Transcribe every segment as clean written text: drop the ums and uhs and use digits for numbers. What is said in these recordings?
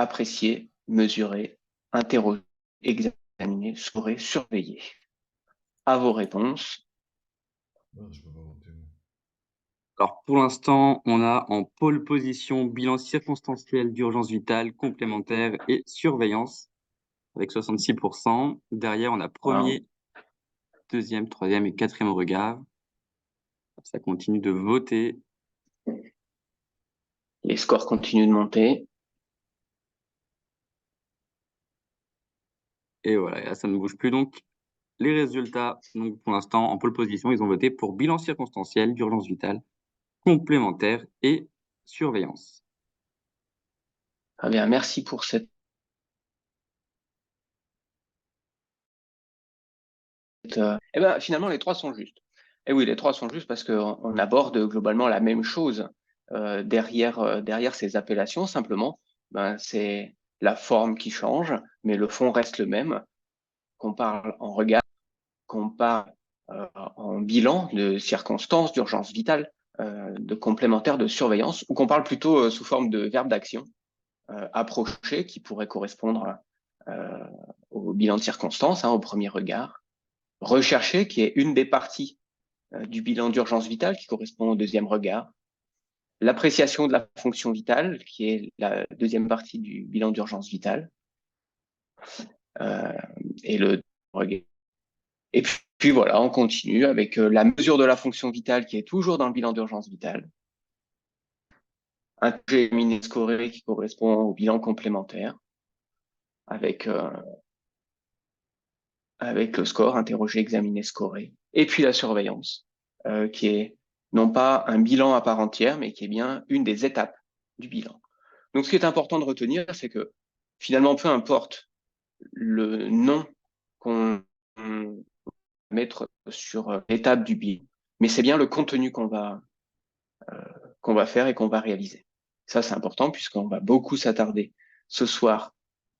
apprécier, mesurer, interroger, examiner, scorer, surveiller. À vos réponses. Alors, pour l'instant, on a en pole position bilan circonstanciel d'urgence vitale, complémentaire et surveillance avec 66%. Derrière, on a premier, deuxième, troisième et quatrième regard. Ça continue de voter. Les scores continuent de monter. Et voilà, et là, ça ne bouge plus. Donc, les résultats, donc, pour l'instant, en pole position, ils ont voté pour bilan circonstanciel d'urgence vitale, complémentaire et surveillance. Très bien, merci pour cette. Eh ben, finalement, les trois sont justes. Et oui, les trois sont justes parce qu'on aborde globalement la même chose derrière ces appellations. Simplement, ben, c'est la forme qui change, mais le fond reste le même. Qu'on parle en regard, qu'on parle en bilan de circonstances, d'urgence vitale, de complémentaire, de surveillance, ou qu'on parle plutôt sous forme de verbe d'action approché qui pourrait correspondre au bilan de circonstances, au premier regard. Rechercher, qui est une des parties du bilan d'urgence vitale, qui correspond au deuxième regard. L'appréciation de la fonction vitale, qui est la deuxième partie du bilan d'urgence vitale. Et le regard. Et puis voilà, on continue avec la mesure de la fonction vitale qui est toujours dans le bilan d'urgence vitale. Un examiné scoré qui correspond au bilan complémentaire avec le score interrogé, examiné, scoré. Et puis la surveillance qui est non pas un bilan à part entière, mais qui est bien une des étapes du bilan. Donc ce qui est important de retenir, c'est que finalement, peu importe le nom qu'on mettre sur l'étape du bilan, mais c'est bien le contenu qu'on va faire et qu'on va réaliser. Ça, c'est important puisqu'on va beaucoup s'attarder ce soir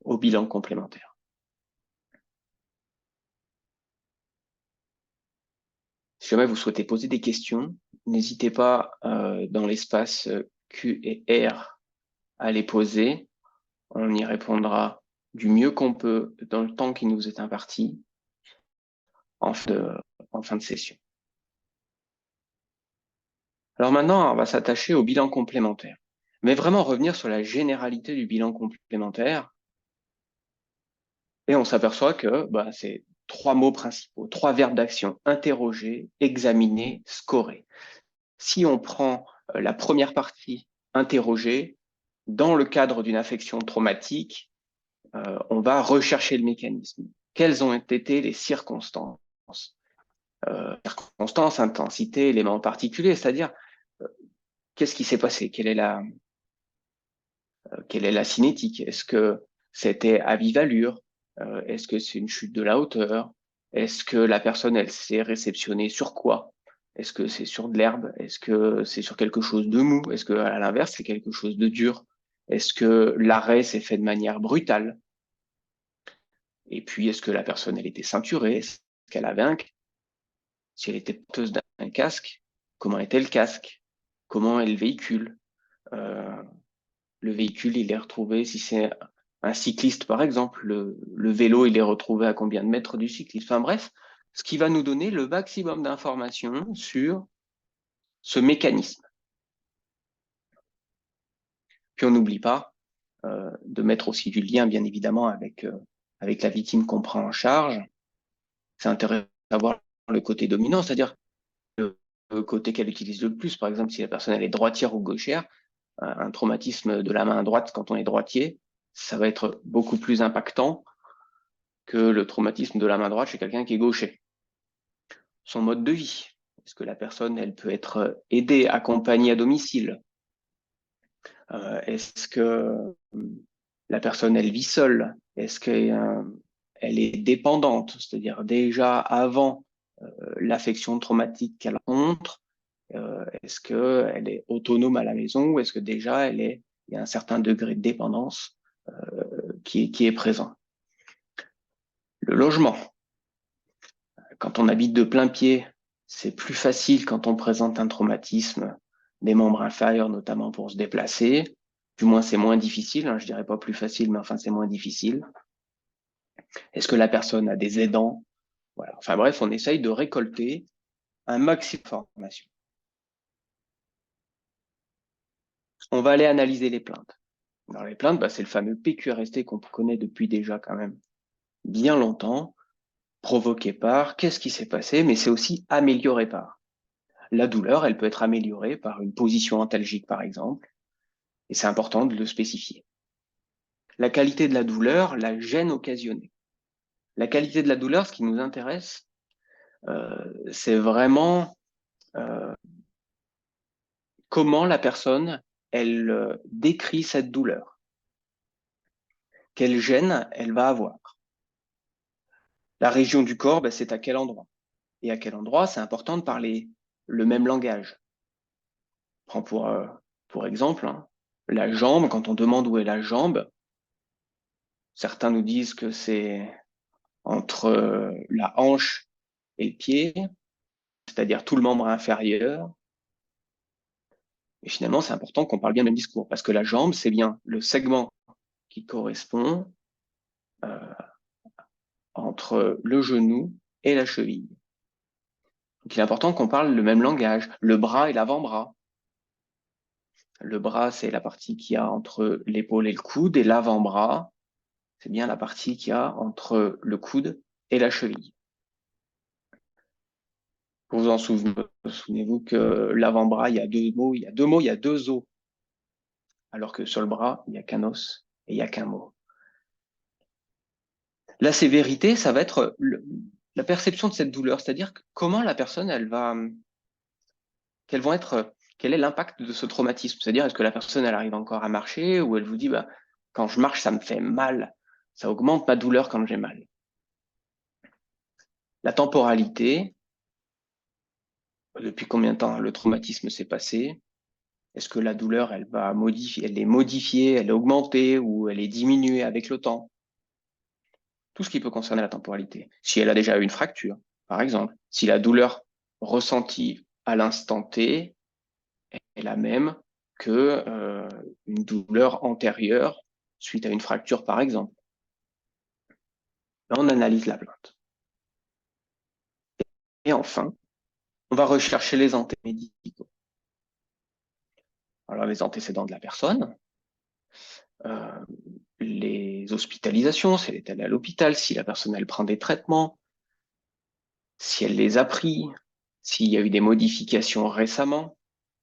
au bilan complémentaire. Si jamais vous souhaitez poser des questions, n'hésitez pas dans l'espace Q et R à les poser. On y répondra du mieux qu'on peut dans le temps qui nous est imparti en fin de session. Alors maintenant, on va s'attacher au bilan complémentaire. Mais vraiment revenir sur la généralité du bilan complémentaire. Et on s'aperçoit que c'est trois mots principaux, trois verbes d'action: interroger, examiner, scorer. Si on prend la première partie, interroger, dans le cadre d'une affection traumatique, on va rechercher le mécanisme. Quelles ont été les circonstances, intensité, éléments particuliers, c'est-à-dire qu'est-ce qui s'est passé, quelle est la cinétique? Est-ce que c'était à vive allure? Est-ce que c'est une chute de la hauteur? Est-ce que la personne, elle s'est réceptionnée sur quoi? Est-ce que c'est sur de l'herbe? Est-ce que c'est sur quelque chose de mou? Est-ce que, à l'inverse, c'est quelque chose de dur? Est-ce que l'arrêt s'est fait de manière brutale? Et puis, est-ce que la personne, elle était ceinturée? Est-ce qu'elle avait un casque? Si elle était porteuse d'un casque, comment était le casque? Comment est le véhicule? Le véhicule, il est retrouvé, si c'est un cycliste par exemple, le vélo, il est retrouvé à combien de mètres du cycliste? Enfin bref, ce qui va nous donner le maximum d'informations sur ce mécanisme. Puis on n'oublie pas de mettre aussi du lien, bien évidemment, avec la victime qu'on prend en charge. C'est intéressant d'avoir le côté dominant, c'est-à-dire le côté qu'elle utilise le plus. Par exemple, si la personne elle est droitière ou gauchère, un traumatisme de la main droite quand on est droitier, ça va être beaucoup plus impactant que le traumatisme de la main droite chez quelqu'un qui est gaucher. Son mode de vie. Est-ce que la personne, elle peut être aidée, accompagnée à domicile? Est-ce que la personne, elle vit seule? Est-ce qu'elle est dépendante? C'est-à-dire déjà avant l'affection traumatique qu'elle rencontre, est-ce qu'elle est autonome à la maison ou est-ce que déjà il y a un certain degré de dépendance qui est présent? Le logement. Quand on habite de plein pied, c'est plus facile quand on présente un traumatisme des membres inférieurs, notamment pour se déplacer. Du moins, c'est moins difficile, hein, je dirais pas plus facile, mais enfin, c'est moins difficile. Est-ce que la personne a des aidants? Voilà. Enfin bref, on essaye de récolter un maximum d'informations. On va aller analyser les plaintes. Alors, les plaintes, c'est le fameux PQRST qu'on connaît depuis déjà quand même bien longtemps, provoqué par qu'est-ce qui s'est passé, mais c'est aussi amélioré par. La douleur, elle peut être améliorée par une position antalgique, par exemple, et c'est important de le spécifier. La qualité de la douleur, la gêne occasionnée. La qualité de la douleur, ce qui nous intéresse, c'est vraiment comment la personne, elle décrit cette douleur. Quelle gêne elle va avoir. La région du corps, c'est à quel endroit. Et à quel endroit, c'est important de parler le même langage. Prends pour exemple, hein, la jambe, quand on demande où est la jambe, certains nous disent que c'est entre la hanche et le pied, c'est-à-dire tout le membre inférieur. Et finalement, c'est important qu'on parle bien le même discours, parce que la jambe, c'est bien le segment qui correspond entre le genou et la cheville. Donc, il est important qu'on parle le même langage, le bras et l'avant-bras. Le bras, c'est la partie qu'il y a entre l'épaule et le coude, et l'avant-bras, c'est bien la partie qu'il y a entre le coude et la cheville. Vous vous en souvenez-vous que l'avant-bras, il y a deux mots, il y a deux os, alors que sur le bras, il n'y a qu'un os et il n'y a qu'un mot. La sévérité, ça va être la perception de cette douleur, c'est-à-dire comment la personne, quel est l'impact de ce traumatisme, c'est-à-dire est-ce que la personne, elle arrive encore à marcher ou elle vous dit, quand je marche, ça me fait mal, ça augmente ma douleur quand j'ai mal. La temporalité, depuis combien de temps le traumatisme s'est passé, est-ce que la douleur, elle est modifiée, elle est augmentée ou elle est diminuée avec le temps? Tout ce qui peut concerner la temporalité. Si elle a déjà eu une fracture, par exemple, si la douleur ressentie à l'instant T est la même que une douleur antérieure suite à une fracture, par exemple. Là, on analyse la plainte. Et enfin, on va rechercher les antécédents médicaux. Alors, les antécédents de la personne, les hospitalisations, si elle est allée à l'hôpital, si la personne elle prend des traitements, si elle les a pris, s'il y a eu des modifications récemment,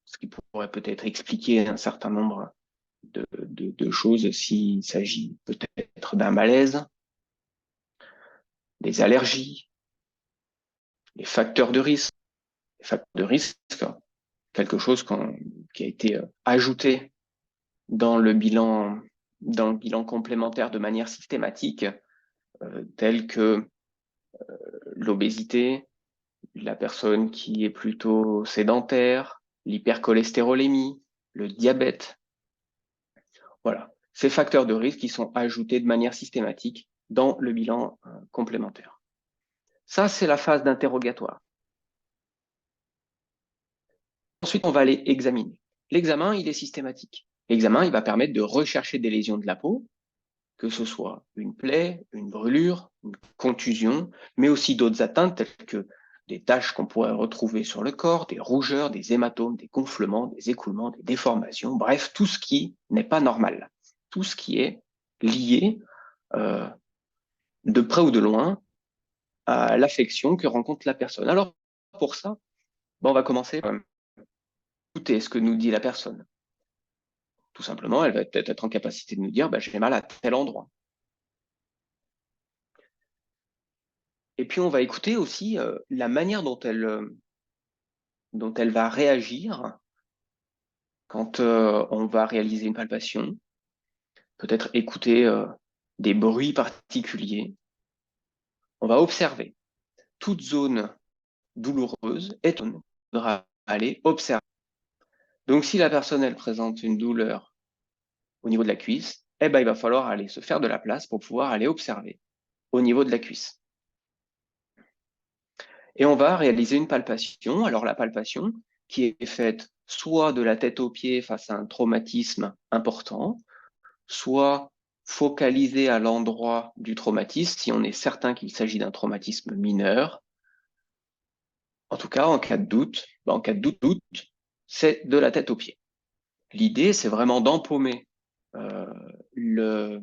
ce qui pourrait peut-être expliquer un certain nombre de choses s'il s'agit peut-être d'un malaise, des allergies, les facteurs de risque. Les facteurs de risque, quelque chose qui a été ajouté dans le bilan complémentaire de manière systématique, tel que l'obésité, la personne qui est plutôt sédentaire, l'hypercholestérolémie, le diabète. Voilà, ces facteurs de risque qui sont ajoutés de manière systématique dans le bilan complémentaire. Ça, c'est la phase d'interrogatoire. Ensuite, on va aller examiner. L'examen, il est systématique. L'examen, il va permettre de rechercher des lésions de la peau, que ce soit une plaie, une brûlure, une contusion, mais aussi d'autres atteintes telles que des taches qu'on pourrait retrouver sur le corps, des rougeurs, des hématomes, des gonflements, des écoulements, des déformations, bref, tout ce qui n'est pas normal, tout ce qui est lié de près ou de loin à l'affection que rencontre la personne. Alors, pour ça, on va commencer par écouter ce que nous dit la personne. Tout simplement, elle va peut-être être en capacité de nous dire j'ai mal à tel endroit. Et puis, on va écouter aussi la manière dont elle va réagir quand on va réaliser une palpation. Peut-être écouter des bruits particuliers. On va observer toute zone douloureuse et on devra aller observer. Donc, si la personne, elle présente une douleur au niveau de la cuisse, il va falloir aller se faire de la place pour pouvoir aller observer au niveau de la cuisse. Et on va réaliser une palpation. Alors, la palpation qui est faite soit de la tête aux pieds face à un traumatisme important, soit focaliser à l'endroit du traumatisme si on est certain qu'il s'agit d'un traumatisme mineur. En tout cas, en cas de doute, c'est de la tête aux pieds. L'idée, c'est vraiment d'empaumer le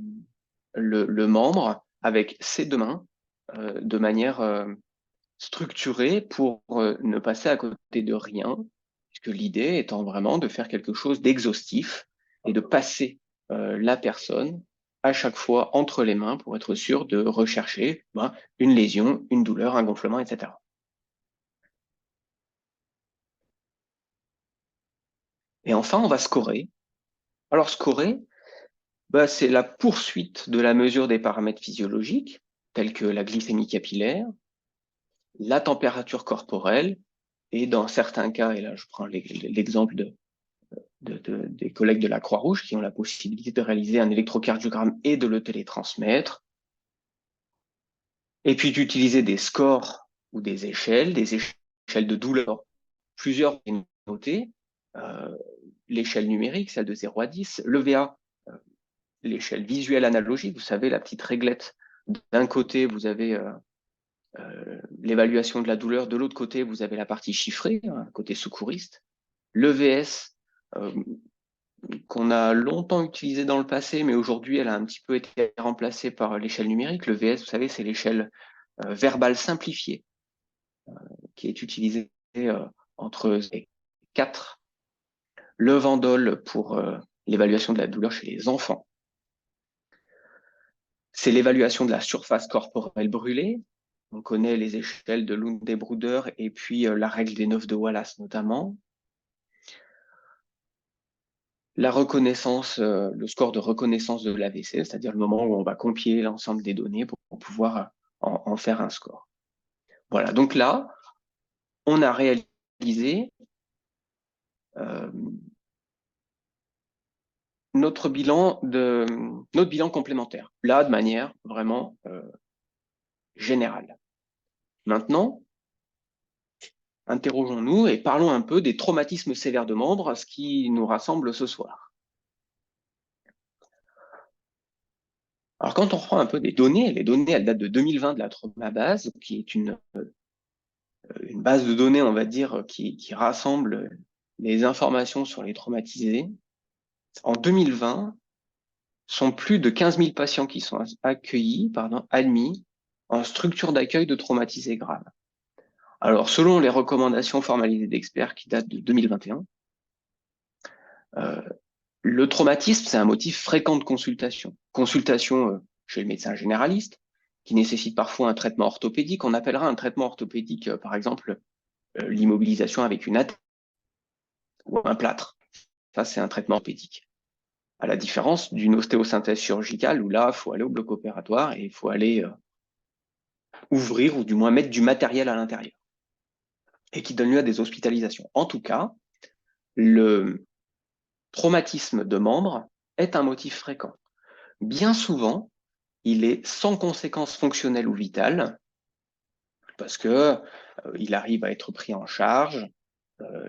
membre avec ses deux mains de manière structurée pour ne passer à côté de rien, puisque l'idée étant vraiment de faire quelque chose d'exhaustif et de passer la personne à chaque fois entre les mains pour être sûr de rechercher une lésion, une douleur, un gonflement, etc. Et enfin, on va scorer. Alors, scorer, c'est la poursuite de la mesure des paramètres physiologiques, tels que la glycémie capillaire, la température corporelle, et dans certains cas, et là je prends l'exemple des collègues de la Croix-Rouge qui ont la possibilité de réaliser un électrocardiogramme et de le télétransmettre, et puis d'utiliser des scores ou des échelles de douleur. Plusieurs notées, l'échelle numérique, celle de 0 à 10, l'EVA, l'échelle visuelle analogique, vous savez, la petite réglette. D'un côté, vous avez l'évaluation de la douleur, de l'autre côté, vous avez la partie chiffrée, côté secouriste. L'EVS, qu'on a longtemps utilisée dans le passé, mais aujourd'hui, elle a un petit peu été remplacée par l'échelle numérique. L'EVS, vous savez, c'est l'échelle verbale simplifiée, qui est utilisée entre 4. Le Vandol pour l'évaluation de la douleur chez les enfants. C'est l'évaluation de la surface corporelle brûlée. On connaît les échelles de Lund-Bruder et puis la règle des 9 de Wallace notamment. La reconnaissance, le score de reconnaissance de l'AVC, c'est-à-dire le moment où on va compiler l'ensemble des données pour pouvoir en faire un score. Voilà, donc là, on a réalisé notre bilan complémentaire, là de manière vraiment générale. Maintenant, interrogeons-nous et parlons un peu des traumatismes sévères de membres, ce qui nous rassemble ce soir. Alors, quand on reprend un peu des données, les données, elles datent de 2020 de la TraumaBase, qui est une base de données, on va dire, qui rassemble les informations sur les traumatisés. En 2020, sont plus de 15 000 patients qui sont admis en structure d'accueil de traumatisés graves. Alors, selon les recommandations formalisées d'experts qui datent de 2021, le traumatisme, c'est un motif fréquent de consultation. Consultation chez le médecin généraliste, qui nécessite parfois un traitement orthopédique. On appellera un traitement orthopédique, par exemple, l'immobilisation avec une attelle ou un plâtre. Ça, c'est un traitement orthopédique. À la différence d'une ostéosynthèse chirurgicale, où là, il faut aller au bloc opératoire et il faut aller ouvrir ou du moins mettre du matériel à l'intérieur et qui donne lieu à des hospitalisations. En tout cas, le traumatisme de membre est un motif fréquent. Bien souvent, il est sans conséquences fonctionnelles ou vitales parce que il arrive à être pris en charge.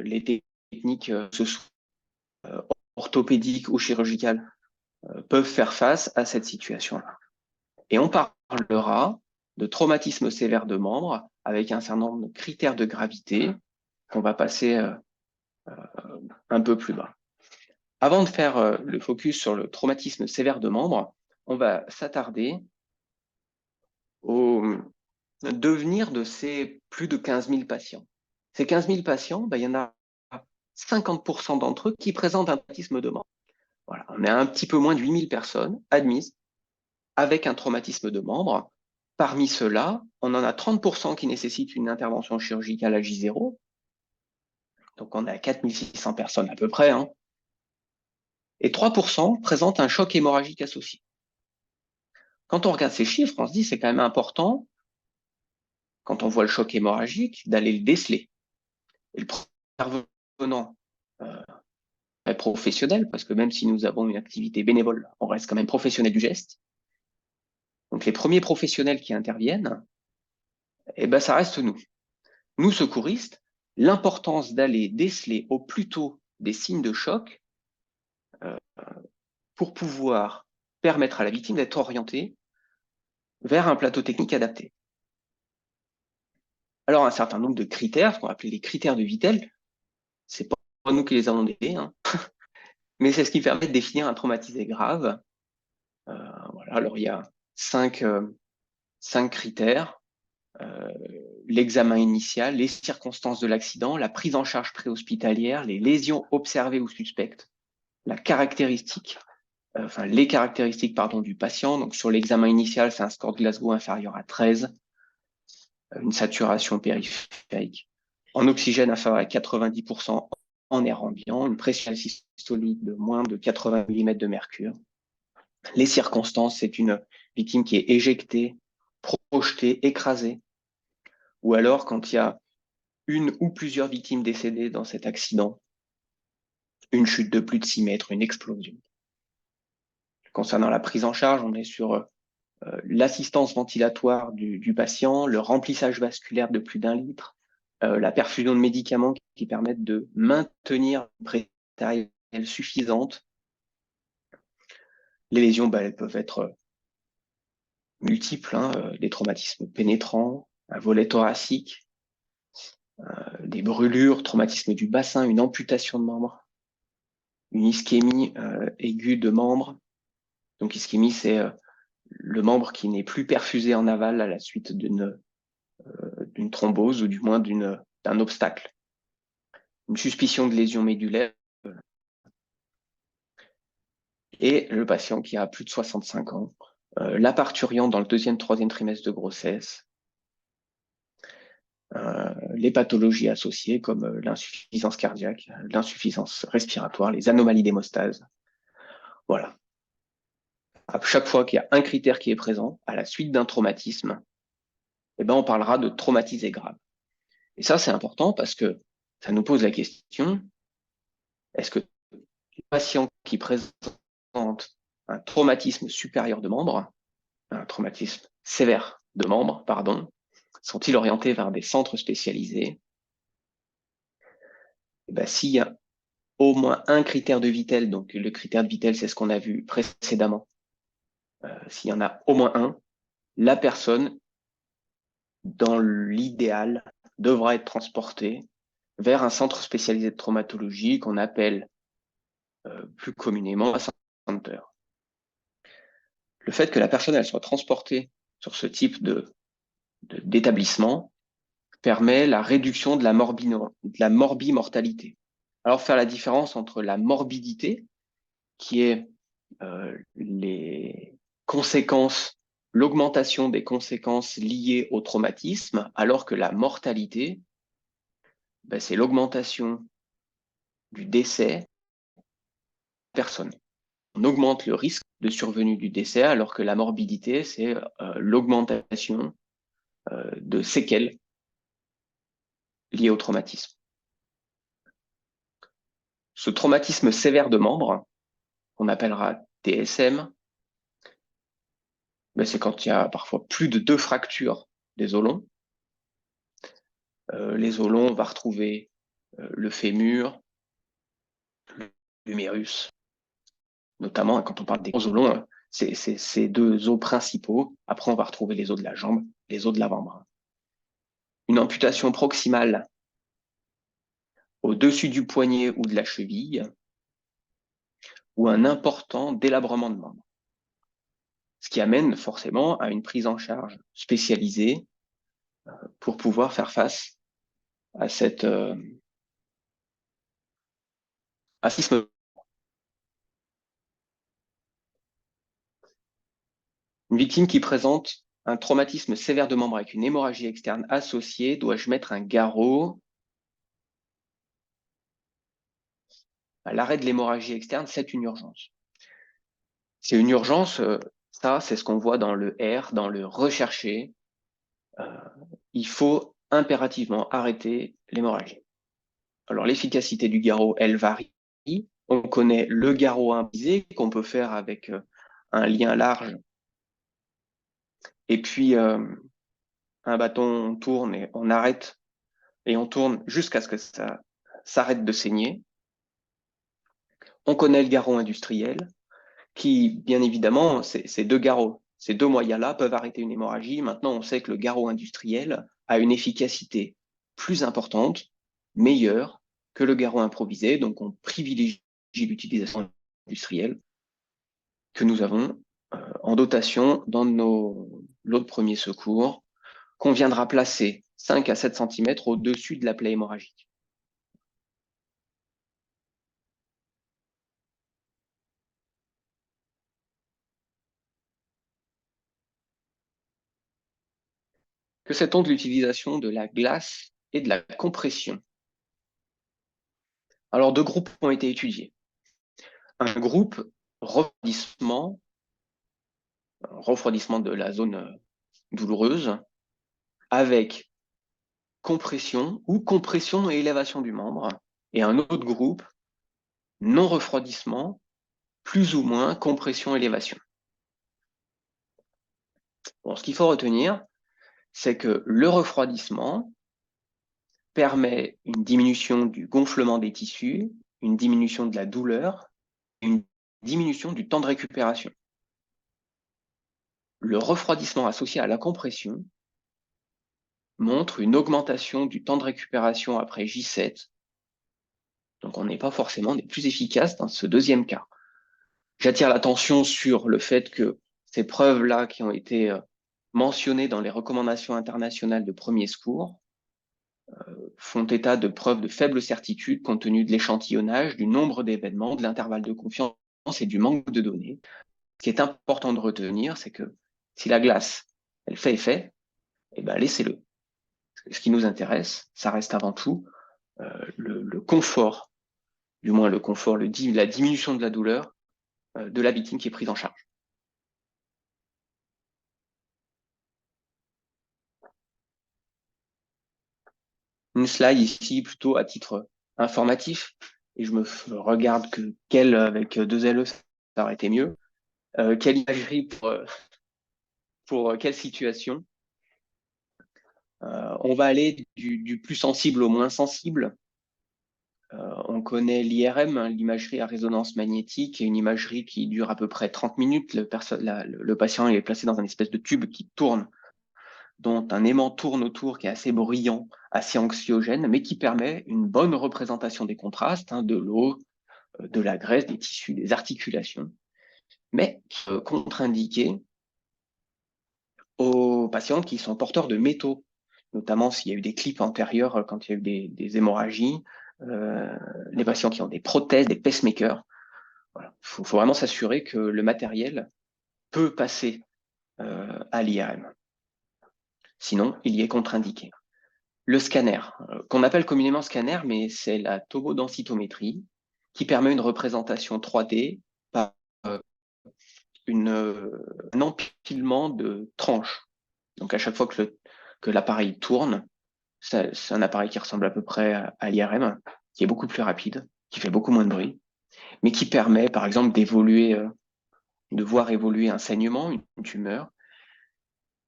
Les techniques orthopédiques ou chirurgicales peuvent faire face à cette situation-là. Et on parlera de traumatisme sévère de membre avec un certain nombre de critères de gravité qu'on va passer un peu plus bas. Avant de faire le focus sur le traumatisme sévère de membre, on va s'attarder au devenir de ces plus de 15 000 patients. Ces 15 000 patients, il y en a 50% d'entre eux qui présentent un traumatisme de membre. Voilà, on est à un petit peu moins de 8 000 personnes admises avec un traumatisme de membre. Parmi ceux-là, on en a 30% qui nécessitent une intervention chirurgicale à J0. Donc, on est à 4 600 personnes à peu près. Et 3% présentent un choc hémorragique associé. Quand on regarde ces chiffres, on se dit c'est quand même important, quand on voit le choc hémorragique, d'aller le déceler. Et le intervenant est professionnel, parce que même si nous avons une activité bénévole, on reste quand même professionnel du geste. Donc les premiers professionnels qui interviennent, ça reste nous. Nous, secouristes, l'importance d'aller déceler au plus tôt des signes de choc pour pouvoir permettre à la victime d'être orientée vers un plateau technique adapté. Alors, un certain nombre de critères, ce qu'on va appeler les critères de Vittel, c'est pas nous qui les avons donnés, hein, mais c'est ce qui permet de définir un traumatisé grave. Voilà, alors, il y a cinq critères. L'examen initial, les circonstances de l'accident, la prise en charge préhospitalière, les lésions observées ou suspectes, la caractéristique, les caractéristiques du patient. Donc sur l'examen initial, c'est un score de Glasgow inférieur à 13, une saturation périphérique en oxygène inférieur à 90% en air ambiant, une pression systolique de moins de 80 mm de mercure. Les circonstances, c'est une victime qui est éjectée, projetée, écrasée, ou alors quand il y a une ou plusieurs victimes décédées dans cet accident, une chute de plus de 6 mètres, une explosion. Concernant la prise en charge, on est sur l'assistance ventilatoire du patient, le remplissage vasculaire de plus d'1 litre, la perfusion de médicaments qui permettent de maintenir une pression artérielle suffisante. Les lésions, elles peuvent être multiples, des traumatismes pénétrants, un volet thoracique, des brûlures, traumatisme du bassin, une amputation de membre, une ischémie aiguë de membre. Donc ischémie, c'est le membre qui n'est plus perfusé en aval à la suite d'une thrombose ou du moins d'un obstacle. Une suspicion de lésion médulaire et le patient qui a plus de 65 ans, la parturiente dans le 2e, 3e trimestre de grossesse, les pathologies associées comme l'insuffisance cardiaque, l'insuffisance respiratoire, les anomalies d'hémostase. Voilà. À chaque fois qu'il y a un critère qui est présent, à la suite d'un traumatisme, on parlera de traumatisé grave. Et ça, c'est important parce que ça nous pose la question, est-ce que les patients qui présentent un traumatisme supérieur de membre, un traumatisme sévère de membre, pardon, sont-ils orientés vers des centres spécialisés? S'il y a au moins un critère de Vittel, donc le critère de Vittel, c'est ce qu'on a vu précédemment, s'il y en a au moins un, la personne, dans l'idéal, devra être transportée vers un centre spécialisé de traumatologie qu'on appelle plus communément un center. Le fait que la personne elle soit transportée sur ce type d'établissement permet la réduction de la morbimortalité. Alors, faire la différence entre la morbidité, qui est les conséquences, l'augmentation des conséquences liées au traumatisme, alors que la mortalité, c'est l'augmentation du décès de la personne. On augmente le risque de survenue du décès, alors que la morbidité, c'est l'augmentation de séquelles liées au traumatisme. Ce traumatisme sévère de membre, qu'on appellera TSM, c'est quand il y a parfois plus de 2 fractures des os longs. Les os longs, on va retrouver le fémur, l'humérus, notamment quand on parle des os longs, c'est ces 2 os principaux. Après, on va retrouver les os de la jambe, les os de l'avant-bras. Une amputation proximale au-dessus du poignet ou de la cheville, ou un important délabrement de membre. Ce qui amène forcément à une prise en charge spécialisée pour pouvoir faire face à cette racisme. Une victime qui présente un traumatisme sévère de membre avec une hémorragie externe associée, dois-je mettre un garrot? L'arrêt de l'hémorragie externe, c'est une urgence. C'est une urgence, ça, c'est ce qu'on voit dans le R, dans le recherché. Il faut impérativement arrêter l'hémorragie. Alors, l'efficacité du garrot, elle varie. On connaît le garrot improvisé qu'on peut faire avec un lien large. Et puis, un bâton, on tourne et on arrête. Et on tourne jusqu'à ce que ça s'arrête de saigner. On connaît le garrot industriel, qui, bien évidemment, ces deux garrots, ces deux moyens-là peuvent arrêter une hémorragie. Maintenant, on sait que le garrot industriel a une efficacité plus importante, meilleure que le garrot improvisé. Donc, on privilégie l'utilisation industrielle que nous avons en dotation dans nos lots de premiers secours, qu'on viendra placer 5 à 7 cm au-dessus de la plaie hémorragique. Que sait-on de l'utilisation de la glace et de la compression? Alors, deux groupes ont été étudiés. Un groupe refroidissement de la zone douloureuse avec compression ou compression et élévation du membre, et un autre groupe non refroidissement, plus ou moins compression élévation. Bon, ce qu'il faut retenir, c'est que le refroidissement permet une diminution du gonflement des tissus, une diminution de la douleur, une diminution du temps de récupération. Le refroidissement associé à la compression montre une augmentation du temps de récupération après J7. Donc on n'est pas forcément des plus efficaces dans ce deuxième cas. J'attire l'attention sur le fait que ces preuves-là qui ont été mentionnées dans les recommandations internationales de premier secours font état de preuves de faible certitude compte tenu de l'échantillonnage, du nombre d'événements, de l'intervalle de confiance et du manque de données. Ce qui est important de retenir, c'est que si la glace, elle fait effet, eh ben laissez-le. Ce qui nous intéresse, ça reste avant tout le confort, du moins le confort, la diminution de la douleur de la victime qui est prise en charge. Une slide ici plutôt à titre informatif, et je me regarde que quelle avec deux LE, ça aurait été mieux. Quelle imagerie pour quelle situation? On va aller du plus sensible au moins sensible. On connaît l'IRM, hein, l'imagerie à résonance magnétique, et une imagerie qui dure à peu près 30 minutes. Le patient est placé dans un espèce de tube qui tourne, dont un aimant tourne autour, qui est assez bruyant, assez anxiogène, mais qui permet une bonne représentation des contrastes, hein, de l'eau, de la graisse, des tissus, des articulations, mais contre-indiqué aux patients qui sont porteurs de métaux, notamment s'il y a eu des clips antérieurs quand il y a eu des hémorragies, les patients qui ont des prothèses, des pacemakers. Voilà. Faut vraiment s'assurer que le matériel peut passer à l'IRM. Sinon, il y est contre-indiqué. Le scanner, qu'on appelle communément scanner, mais c'est la tomodensitométrie, qui permet une représentation 3D par un empilement de tranches. Donc à chaque fois que l'appareil tourne, c'est un appareil qui ressemble à peu près à l'IRM, qui est beaucoup plus rapide, qui fait beaucoup moins de bruit, mais qui permet par exemple de voir évoluer un saignement, une tumeur,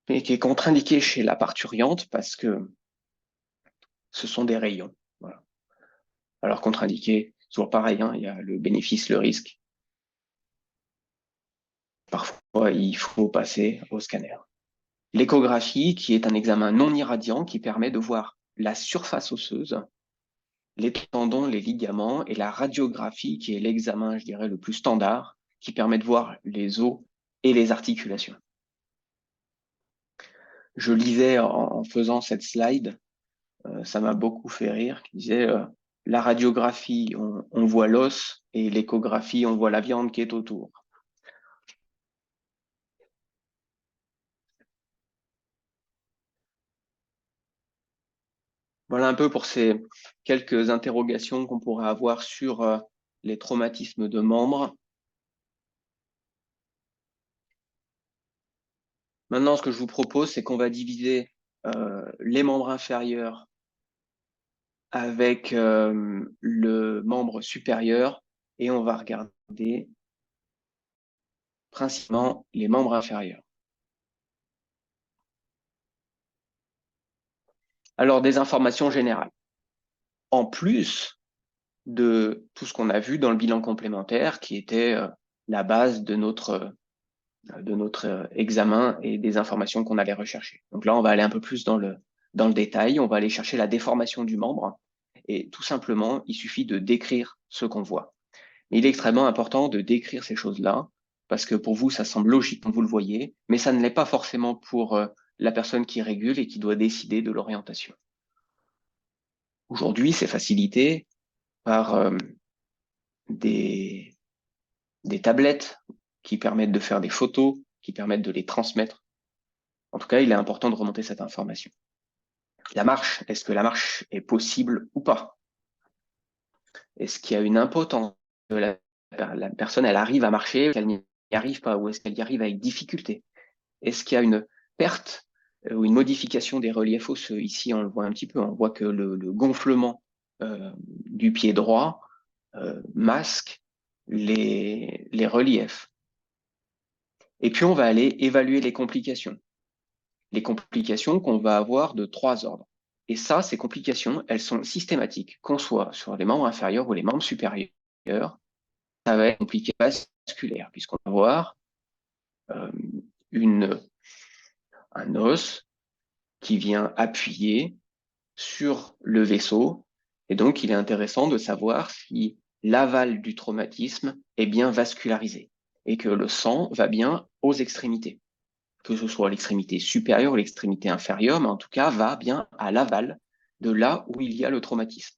et qui est contre-indiqué chez la parturiente parce que ce sont des rayons. Voilà. Alors contre-indiqué, toujours pareil, hein, il y a le bénéfice, le risque. Parfois, il faut passer au scanner. L'échographie, qui est un examen non irradiant qui permet de voir la surface osseuse, les tendons, les ligaments, et la radiographie, qui est l'examen, je dirais, le plus standard, qui permet de voir les os et les articulations. Je lisais en faisant cette slide, ça m'a beaucoup fait rire, qui disait la radiographie, on voit l'os, et l'échographie, on voit la viande qui est autour. Voilà un peu pour ces quelques interrogations qu'on pourrait avoir sur les traumatismes de membres. Maintenant, ce que je vous propose, c'est qu'on va diviser les membres inférieurs avec le membre supérieur, et on va regarder principalement les membres inférieurs. Alors, des informations générales. En plus de tout ce qu'on a vu dans le bilan complémentaire, qui était la base de notre examen et des informations qu'on allait rechercher. Donc là, on va aller un peu plus dans le détail, on va aller chercher la déformation du membre, et tout simplement, il suffit de décrire ce qu'on voit. Mais il est extrêmement important de décrire ces choses-là, parce que pour vous, ça semble logique quand vous le voyez, mais ça ne l'est pas forcément pour la personne qui régule et qui doit décider de l'orientation. Aujourd'hui, c'est facilité par des tablettes qui permettent de faire des photos, qui permettent de les transmettre. En tout cas, il est important de remonter cette information. La marche, est-ce que la marche est possible ou pas? Est-ce qu'il y a une impotence? La personne, elle arrive à marcher, ou qu'elle n'y arrive pas, ou est-ce qu'elle y arrive avec difficulté? Est-ce qu'il y a une perte ou une modification des reliefs osseux? Ici, on le voit un petit peu, on voit que le gonflement du pied droit masque les reliefs. Et puis, on va aller évaluer les complications. Les complications qu'on va avoir de 3 ordres. Et ça, ces complications, elles sont systématiques, qu'on soit sur les membres inférieurs ou les membres supérieurs. Ça va être compliqué vasculaire, puisqu'on va avoir un os qui vient appuyer sur le vaisseau. Et donc, il est intéressant de savoir si l'aval du traumatisme est bien vascularisé et que le sang va bien aux extrémités, que ce soit l'extrémité supérieure ou l'extrémité inférieure, mais en tout cas va bien à l'aval de là où il y a le traumatisme.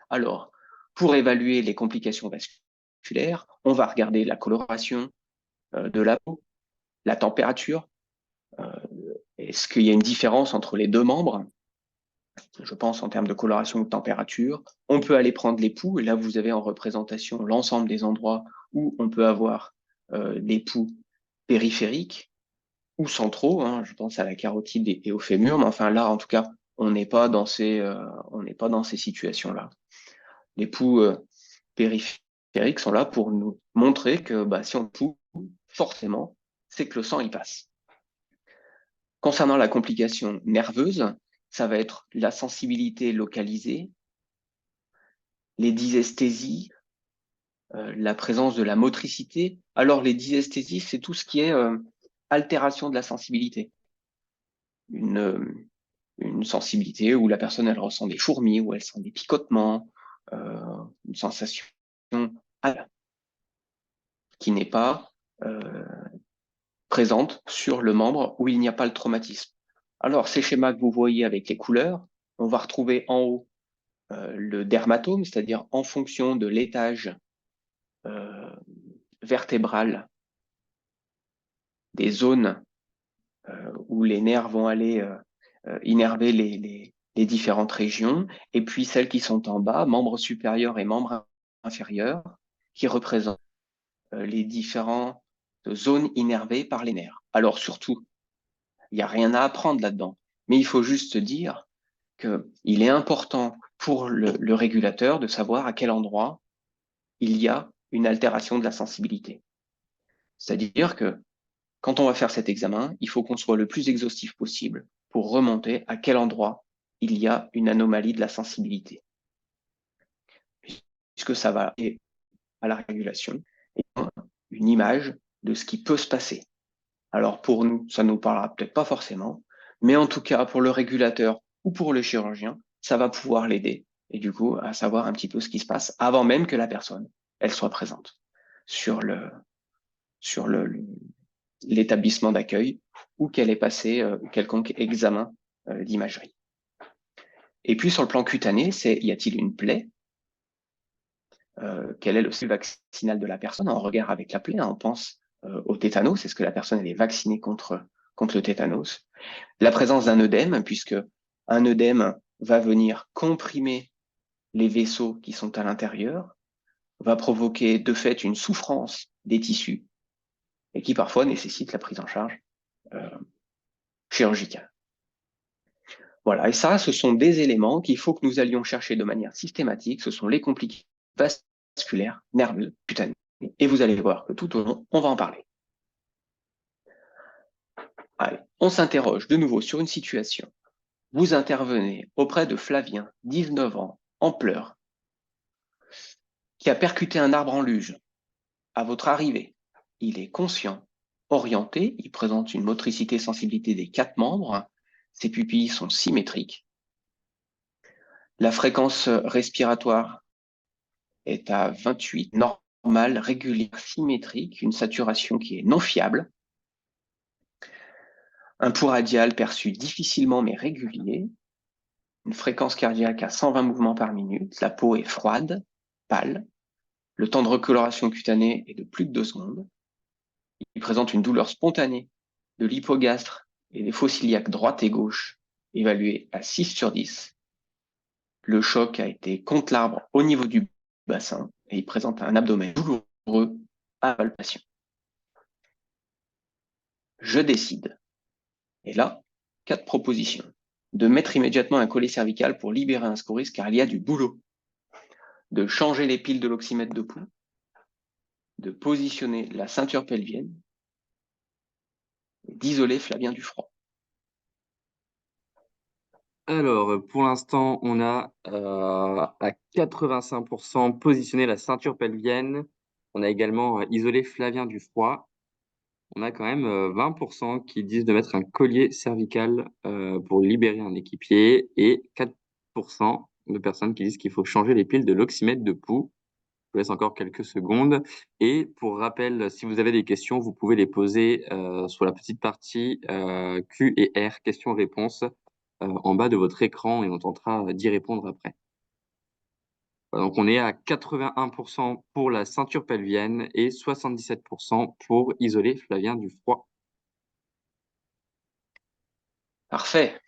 Alors, pour évaluer les complications vasculaires, on va regarder la coloration de la peau, la température. Est-ce qu'il y a une différence entre les deux membres? Je pense en termes de coloration ou de température. On peut aller prendre les pouls, et là vous avez en représentation l'ensemble des endroits où on peut avoir des pouls périphériques ou centraux, hein, je pense à la carotide et au fémur, mais enfin là, en tout cas, on n'est pas dans ces situations-là. Les pouls périphériques sont là pour nous montrer que si on pousse, forcément, c'est que le sang y passe. Concernant la complication nerveuse, ça va être la sensibilité localisée, les dysesthésies, la présence de la motricité. Alors les dysesthésies, c'est tout ce qui est altération de la sensibilité. Une sensibilité où la personne, elle ressent des fourmis, où elle sent des picotements, une sensation qui n'est pas présente sur le membre où il n'y a pas le traumatisme. Alors, ces schémas que vous voyez avec les couleurs, on va retrouver en haut le dermatome, c'est-à-dire en fonction de l'étage vertébral des zones où les nerfs vont aller innerver les différentes régions, et puis celles qui sont en bas, membres supérieurs et membres inférieurs, qui représentent les différentes zones innervées par les nerfs. Alors surtout, il n'y a rien à apprendre là-dedans, mais il faut juste dire qu'il est important pour le régulateur de savoir à quel endroit il y a une altération de la sensibilité. C'est-à-dire que quand on va faire cet examen, il faut qu'on soit le plus exhaustif possible pour remonter à quel endroit il y a une anomalie de la sensibilité, puisque ça va aider à la régulation et une image de ce qui peut se passer. Alors pour nous, ça ne nous parlera peut-être pas forcément, mais en tout cas pour le régulateur ou pour le chirurgien, ça va pouvoir l'aider et du coup à savoir un petit peu ce qui se passe avant même que la personne elle soit présente sur l'établissement d'accueil ou qu'elle ait passé quelconque examen d'imagerie. Et puis sur le plan cutané, y a-t-il une plaie? Quel est le cycle vaccinal de la personne en regard avec la plaie? On pense au tétanos, est-ce que la personne elle est vaccinée contre le tétanos? La présence d'un œdème, puisque un œdème va venir comprimer les vaisseaux qui sont à l'intérieur, va provoquer de fait une souffrance des tissus et qui parfois nécessite la prise en charge chirurgicale. Voilà, et ça, ce sont des éléments qu'il faut que nous allions chercher de manière systématique, ce sont les complications vasculaires, nerveuses, cutanées, et vous allez voir que tout au long, on va en parler. Allez, on s'interroge de nouveau sur une situation. Vous intervenez auprès de Flavien, 19 ans, en pleurs. qui a percuté un arbre en luge. À votre arrivée, il est conscient, orienté, il présente une motricité et sensibilité des 4 membres, ses pupilles sont symétriques. La fréquence respiratoire est à 28, normale, régulière, symétrique, une saturation qui est non fiable. Un pouls radial perçu difficilement mais régulier. Une fréquence cardiaque à 120 mouvements par minute. La peau est froide, pâle. Le temps de recoloration cutanée est de plus de 2 secondes. Il présente une douleur spontanée de l'hypogastre et des fossés iliaques droite et gauche, évaluée à 6 sur 10. Le choc a été contre l'arbre au niveau du bassin et il présente un abdomen douloureux à palpation. Je décide, et là, 4 propositions. De mettre immédiatement un collet cervical pour libérer un scoris car il y a du boulot. De changer les piles de l'oxymètre de pouls. De positionner la ceinture pelvienne. D'isoler Flavien du froid. Alors, pour l'instant, on a à 85% positionné la ceinture pelvienne. On a également isolé Flavien du froid. On a quand même 20% qui disent de mettre un collier cervical pour libérer un équipier et 4% de personnes qui disent qu'il faut changer les piles de l'oxymètre de pouls. Je vous laisse encore quelques secondes. Et pour rappel, si vous avez des questions, vous pouvez les poser sur la petite partie Q et R, questions-réponses, en bas de votre écran et on tentera d'y répondre après. Donc on est à 81% pour la ceinture pelvienne et 77% pour isoler Flavien du froid. Parfait.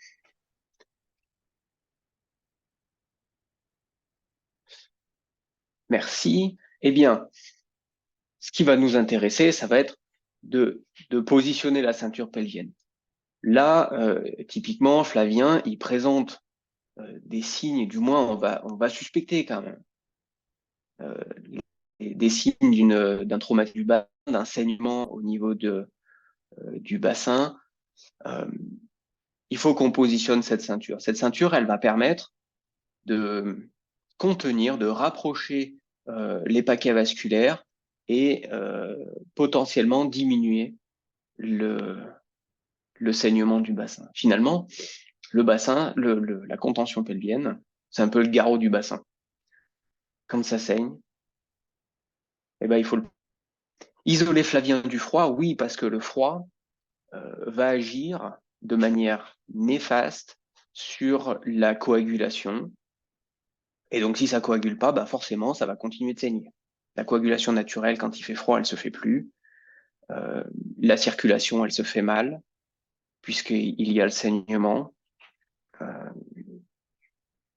Merci. Eh bien, ce qui va nous intéresser, ça va être de positionner la ceinture pelvienne. Là, typiquement, Flavien, il présente des signes, du moins on va suspecter quand même, des signes d'un traumatisme du bassin, d'un saignement au niveau du bassin. Il faut qu'on positionne cette ceinture. Cette ceinture, elle va permettre de contenir, de rapprocher les paquets vasculaires et potentiellement diminuer le saignement du bassin. Finalement, le bassin, la contention pelvienne, c'est un peu le garrot du bassin. Quand ça saigne, eh ben, il faut isoler Flavien du froid, oui, parce que le froid va agir de manière néfaste sur la coagulation. Et donc, si ça coagule pas, bah forcément, ça va continuer de saigner. La coagulation naturelle, quand il fait froid, elle se fait plus. La circulation, elle se fait mal, puisqu'il y a le saignement.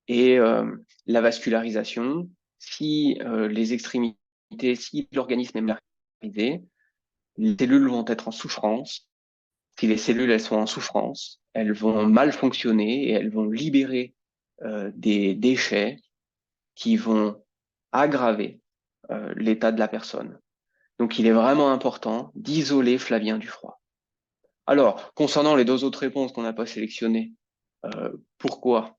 Et la vascularisation, si les extrémités, si l'organisme est malarisé, les cellules vont être en souffrance. Si les cellules elles sont en souffrance, elles vont mal fonctionner et elles vont libérer des déchets qui vont aggraver l'état de la personne. Donc il est vraiment important d'isoler Flavien du froid. Alors, concernant les 2 autres réponses qu'on n'a pas sélectionnées, pourquoi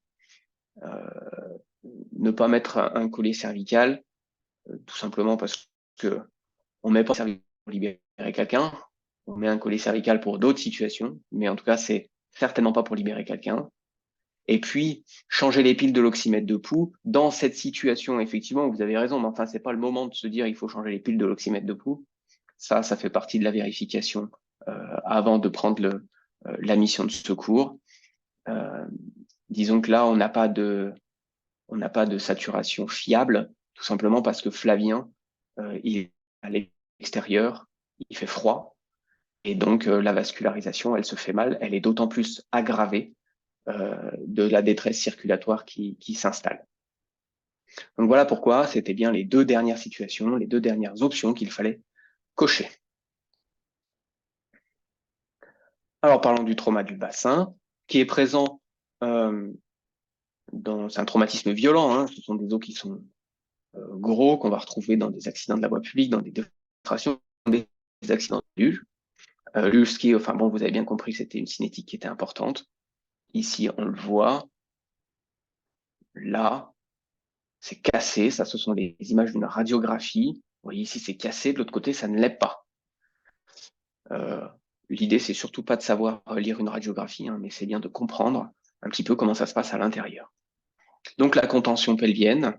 ne pas mettre un collier cervical? Tout simplement parce que on met pas un cervical pour libérer quelqu'un, on met un collier cervical pour d'autres situations, mais en tout cas, c'est certainement pas pour libérer quelqu'un. Et puis, changer les piles de l'oxymètre de pouls. Dans cette situation, effectivement, vous avez raison, mais enfin, c'est pas le moment de se dire il faut changer les piles de l'oxymètre de pouls. Ça fait partie de la vérification avant de prendre la mission de secours. Disons que là, on n'a pas de saturation fiable, tout simplement parce que Flavien, il est à l'extérieur, il fait froid, et donc la vascularisation, elle se fait mal, elle est d'autant plus aggravée de la détresse circulatoire qui s'installe. Donc voilà pourquoi c'était bien les 2 dernières situations, les 2 dernières options qu'il fallait cocher. Alors parlons du trauma du bassin, qui est présent c'est un traumatisme violent, hein, ce sont des os qui sont gros, qu'on va retrouver dans des accidents de la voie publique, dans des démonstrations, des accidents de luge. Luge qui, enfin bon, vous avez bien compris que c'était une cinétique qui était importante. Ici, on le voit. Là. c'est cassé. Ça, ce sont les images d'une radiographie. Vous voyez ici, c'est cassé. De l'autre côté, ça ne l'est pas. L'idée, c'est surtout pas de savoir lire une radiographie, hein, mais c'est bien de comprendre un petit peu comment ça se passe à l'intérieur. Donc, la contention pelvienne,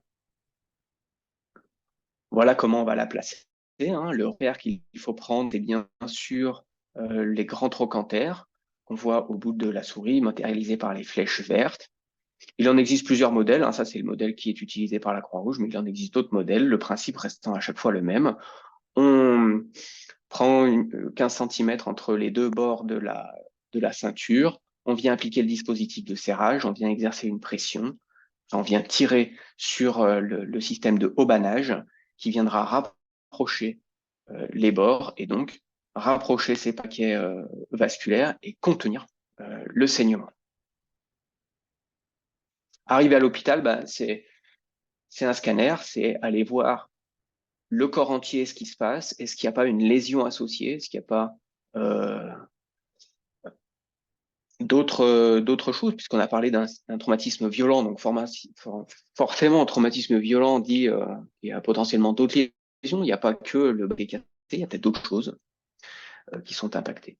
voilà comment on va la placer. Hein. Le repère qu'il faut prendre, c'est bien sûr les grands trochantères qu'on voit au bout de la souris, matérialisés par les flèches vertes. Il en existe plusieurs modèles. Hein. Ça, c'est le modèle qui est utilisé par la Croix-Rouge, mais il en existe d'autres modèles, le principe restant à chaque fois le même. On prend 15 cm entre les deux bords de la ceinture. On vient appliquer le dispositif de serrage, on vient exercer une pression, on vient tirer sur le système de haubanage qui viendra rapprocher les bords et donc rapprocher ces paquets vasculaires et contenir le saignement. Arriver à l'hôpital, bah, c'est un scanner, c'est aller voir le corps entier, ce qui se passe, est-ce qu'il n'y a pas une lésion associée, est-ce qu'il n'y a pas d'autres choses, puisqu'on a parlé d'un traumatisme violent, donc forcément, un traumatisme violent dit il y a potentiellement d'autres lésions, il n'y a pas que le bras cassé, il y a peut-être d'autres choses qui sont impactées.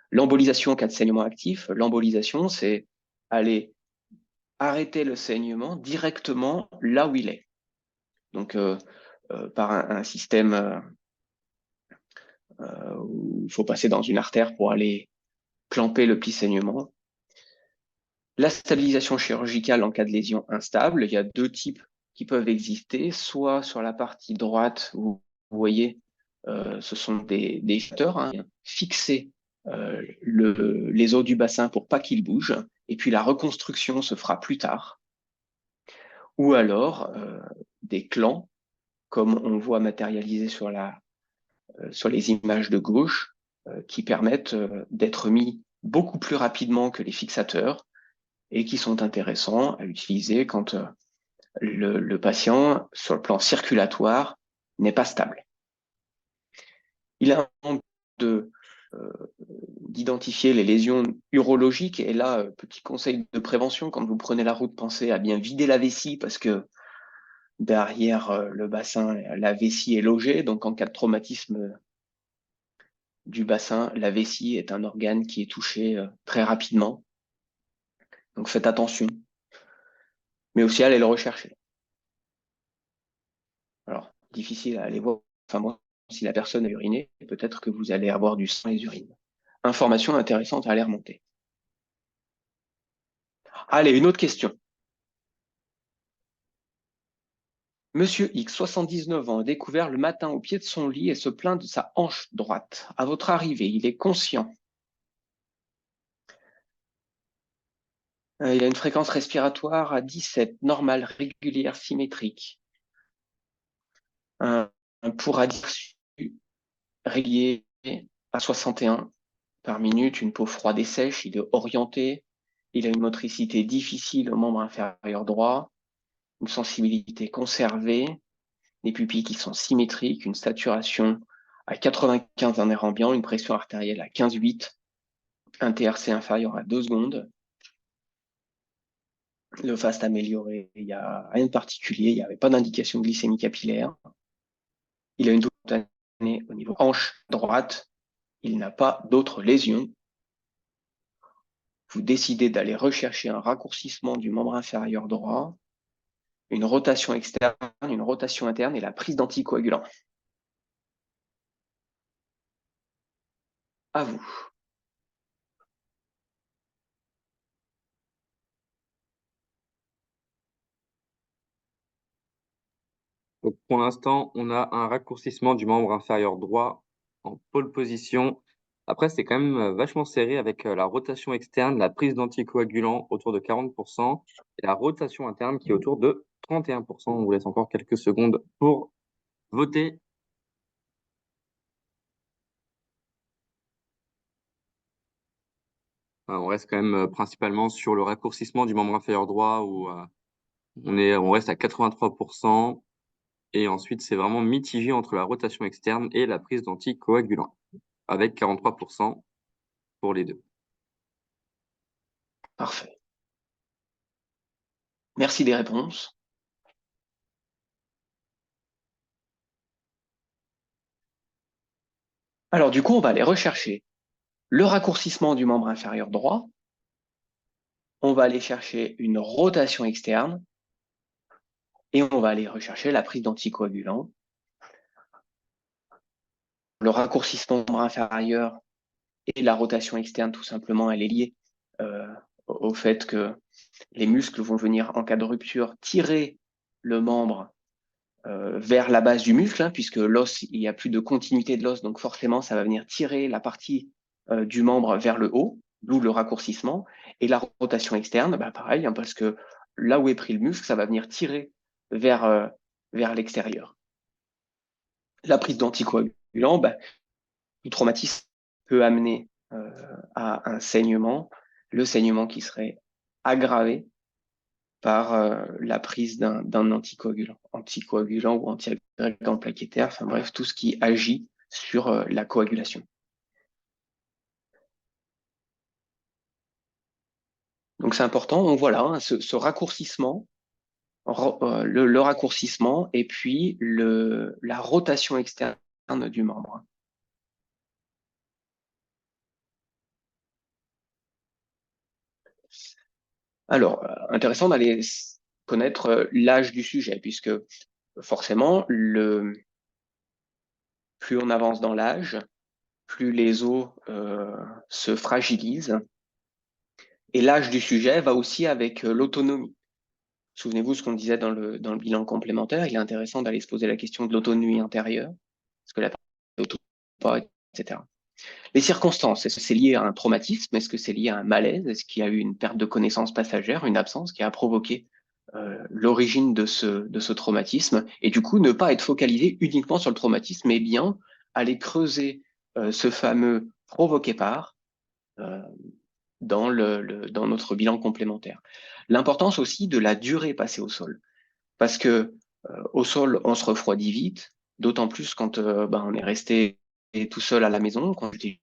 L'embolisation en cas de saignement actif, l'embolisation, c'est aller arrêter le saignement directement là où il est. Donc, par un système où il faut passer dans une artère pour aller clamper le pli saignement. La stabilisation chirurgicale en cas de lésion instable, il y a deux types qui peuvent exister, soit sur la partie droite, où vous voyez, ce sont des fixateurs, hein, fixer les os du bassin pour pas qu'ils bougent, et puis la reconstruction se fera plus tard. Ou alors des clans, comme on voit matérialisé sur les images de gauche, qui permettent d'être mis beaucoup plus rapidement que les fixateurs, et qui sont intéressants à utiliser quand le patient, sur le plan circulatoire, n'est pas stable. Il est important d'identifier les lésions urologiques, et là, petit conseil de prévention, quand vous prenez la route, pensez à bien vider la vessie, parce que derrière le bassin, la vessie est logée, donc en cas de traumatisme du bassin, la vessie est un organe qui est touché très rapidement. Donc faites attention, mais aussi allez le rechercher. Alors, difficile à aller voir. Enfin, moi, si la personne a uriné, peut-être que vous allez avoir du sang et des urines. Information intéressante à aller remonter. Allez, une autre question. Monsieur X, 79 ans, a découvert le matin au pied de son lit et se plaint de sa hanche droite. À votre arrivée, il est conscient. Il a une fréquence respiratoire à 17, normale, régulière, symétrique. Un pouls radius régulier à 61 par minute, une peau froide et sèche, il est orienté, il a une motricité difficile au membre inférieur droit, une sensibilité conservée, des pupilles qui sont symétriques, une saturation à 95 d'un air ambiant, une pression artérielle à 15,8, un TRC inférieur à 2 secondes. Le FAST amélioré, il n'y a rien de particulier, il n'y avait pas d'indication de glycémie capillaire. Il a une douleur cutanée au niveau hanche droite, il n'a pas d'autres lésions. Vous décidez d'aller rechercher un raccourcissement du membre inférieur droit, une rotation externe, une rotation interne et la prise d'anticoagulants. À vous. Donc, pour l'instant, on a un raccourcissement du membre inférieur droit en pole position. Après, c'est quand même vachement serré avec la rotation externe, la prise d'anticoagulants autour de 40% et la rotation interne qui est autour de 31%. On vous laisse encore quelques secondes pour voter. On reste quand même principalement sur le raccourcissement du membre inférieur droit où on reste à 83%. Et ensuite, c'est vraiment mitigé entre la rotation externe et la prise d'anticoagulants, avec 43% pour les deux. Parfait. Merci des réponses. Alors du coup, on va aller rechercher le raccourcissement du membre inférieur droit. On va aller chercher une rotation externe et on va aller rechercher la prise d'anticoagulant. Le raccourcissement du membre inférieur et la rotation externe, tout simplement, elle est liée au fait que les muscles vont venir, en cas de rupture, tirer le membre vers la base du muscle, hein, puisque l'os, il n'y a plus de continuité de l'os, donc forcément, ça va venir tirer la partie du membre vers le haut, d'où le raccourcissement. Et la rotation externe, bah, pareil, hein, parce que là où est pris le muscle, ça va venir tirer vers l'extérieur. La prise d'anticoagulant, bah, le traumatisme peut amener à un saignement, le saignement qui serait aggravé par la prise d'un anticoagulant ou antiagrégant plaquettaire, enfin bref, tout ce qui agit sur la coagulation. Donc c'est important, on voit là hein, ce raccourcissement, le raccourcissement et puis la rotation externe du membre. Alors, intéressant d'aller connaître l'âge du sujet, puisque forcément, plus on avance dans l'âge, plus les os se fragilisent. Et l'âge du sujet va aussi avec l'autonomie. Souvenez-vous ce qu'on disait dans le bilan complémentaire, il est intéressant d'aller se poser la question de l'autonomie intérieure, est-ce que la personne est pas, etc. Les circonstances, est-ce que c'est lié à un traumatisme? Est-ce que c'est lié à un malaise? Est-ce qu'il y a eu une perte de connaissance passagère, une absence qui a provoqué l'origine de ce traumatisme? Et du coup, ne pas être focalisé uniquement sur le traumatisme, mais bien aller creuser ce fameux provoqué par dans notre bilan complémentaire. L'importance aussi de la durée passée au sol. Parce que au sol, on se refroidit vite, d'autant plus quand on est resté tout seul à la maison, quand j'étais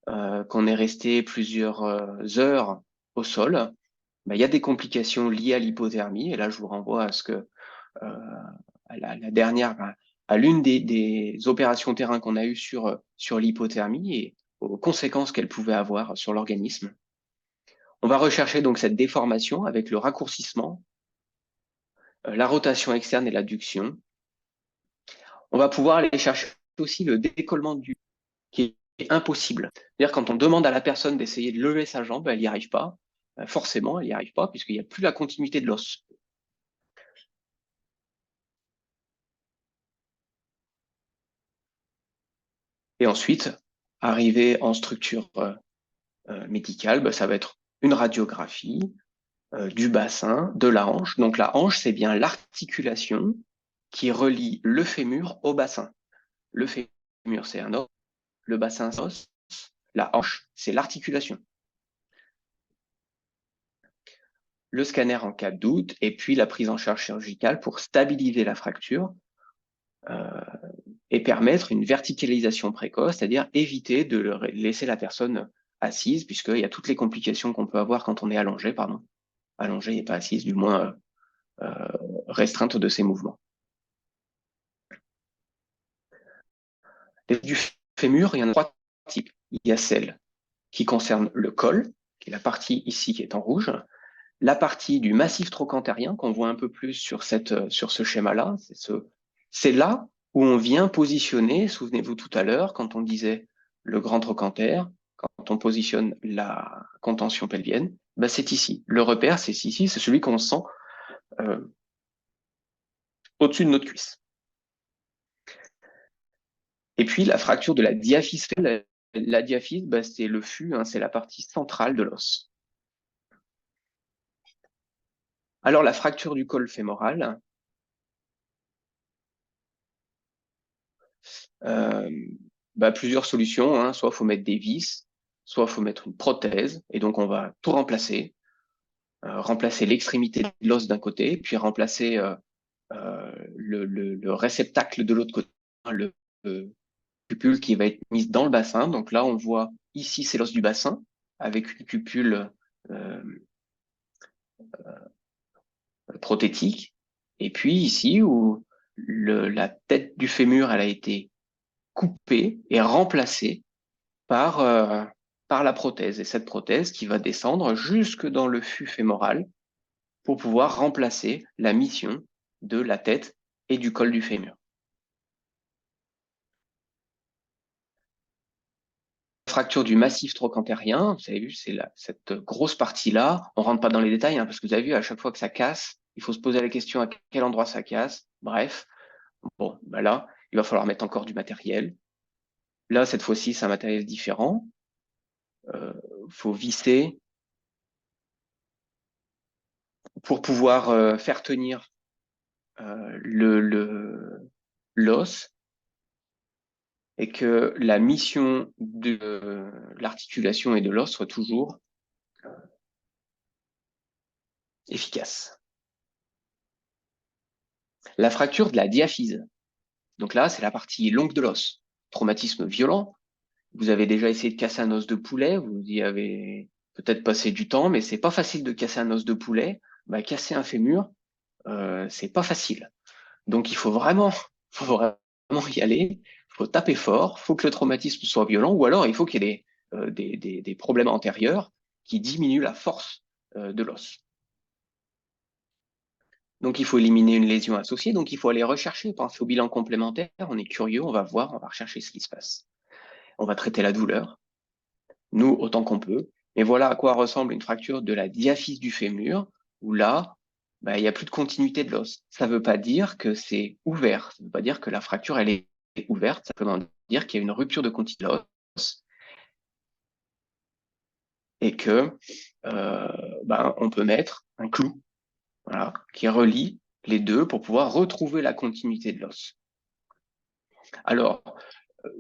qu'on est resté plusieurs heures au sol, il y a des complications liées à l'hypothermie. Et là, je vous renvoie à ce que à la dernière, à l'une des opérations terrain qu'on a eues sur l'hypothermie et aux conséquences qu'elle pouvait avoir sur l'organisme. On va rechercher donc cette déformation avec le raccourcissement, la rotation externe et l'adduction. On va pouvoir aller chercher aussi le décollement du qui est impossible. C'est-à-dire quand on demande à la personne d'essayer de lever sa jambe, elle n'y arrive pas. Forcément, elle n'y arrive pas puisqu'il n'y a plus la continuité de l'os. Et ensuite, arriver en structure médicale, ça va être une radiographie du bassin, de la hanche. Donc la hanche, c'est bien l'articulation qui relie le fémur au bassin. Le fémur, c'est un os, le bassin, c'est un os, la hanche, c'est l'articulation. Le scanner en cas de doute, et puis la prise en charge chirurgicale pour stabiliser la fracture et permettre une verticalisation précoce, c'est-à-dire éviter de laisser la personne assise, puisqu'il y a toutes les complications qu'on peut avoir quand on est allongé, allongé et pas assise, du moins restreinte de ses mouvements. Les du fémur, il y en a trois types. Il y a celle qui concerne le col, qui est la partie ici qui est en rouge, la partie du massif trochanterien qu'on voit un peu plus sur ce schéma-là, c'est là où on vient positionner, souvenez-vous tout à l'heure, quand on disait le grand trochanter, quand on positionne la contention pelvienne, c'est ici. Le repère, c'est ici, c'est celui qu'on sent au-dessus de notre cuisse. Et puis la fracture de la diaphyse, la diaphyse, c'est le fût, hein, c'est la partie centrale de l'os. Alors la fracture du col fémoral, plusieurs solutions, hein. Soit il faut mettre des vis, soit il faut mettre une prothèse, et donc on va tout remplacer, remplacer l'extrémité de l'os d'un côté, puis remplacer le réceptacle de l'autre côté, le cupule qui va être mise dans le bassin. Donc là, on voit ici, c'est l'os du bassin, avec une cupule prothétique, et puis ici, où la tête du fémur, elle a été coupée et remplacée par, par la prothèse. Et cette prothèse qui va descendre jusque dans le fût fémoral pour pouvoir remplacer la mission de la tête et du col du fémur. Fracture du massif trochantérien, vous avez vu, c'est cette grosse partie-là. On rentre pas dans les détails, hein, parce que vous avez vu, à chaque fois que ça casse, il faut se poser la question à quel endroit ça casse. Bref, bon, ben là, il va falloir mettre encore du matériel. Là, cette fois-ci, c'est un matériel différent. Faut visser pour pouvoir faire tenir l'os et que la mission de l'articulation et de l'os soit toujours efficace. La fracture de la diaphyse. Donc là, c'est la partie longue de l'os. Traumatisme violent. Vous avez déjà essayé de casser un os de poulet, vous y avez peut-être passé du temps, mais c'est pas facile de casser un os de poulet. Bah, casser un fémur, c'est pas facile. Donc il faut vraiment y aller. Il faut taper fort. Il faut que le traumatisme soit violent, ou alors il faut qu'il y ait des problèmes antérieurs qui diminuent la force de l'os. Donc, il faut éliminer une lésion associée. Donc, il faut aller rechercher, penser au bilan complémentaire. On est curieux, on va voir, on va rechercher ce qui se passe. On va traiter la douleur, nous, autant qu'on peut. Et voilà à quoi ressemble une fracture de la diaphyse du fémur, où là, il n'y a plus de continuité de l'os. Ça ne veut pas dire que c'est ouvert. Ça ne veut pas dire que la fracture, elle est ouverte. Ça veut simplement dire qu'il y a une rupture de continuité de l'os et que on peut mettre un clou, voilà, qui relie les deux pour pouvoir retrouver la continuité de l'os. Alors,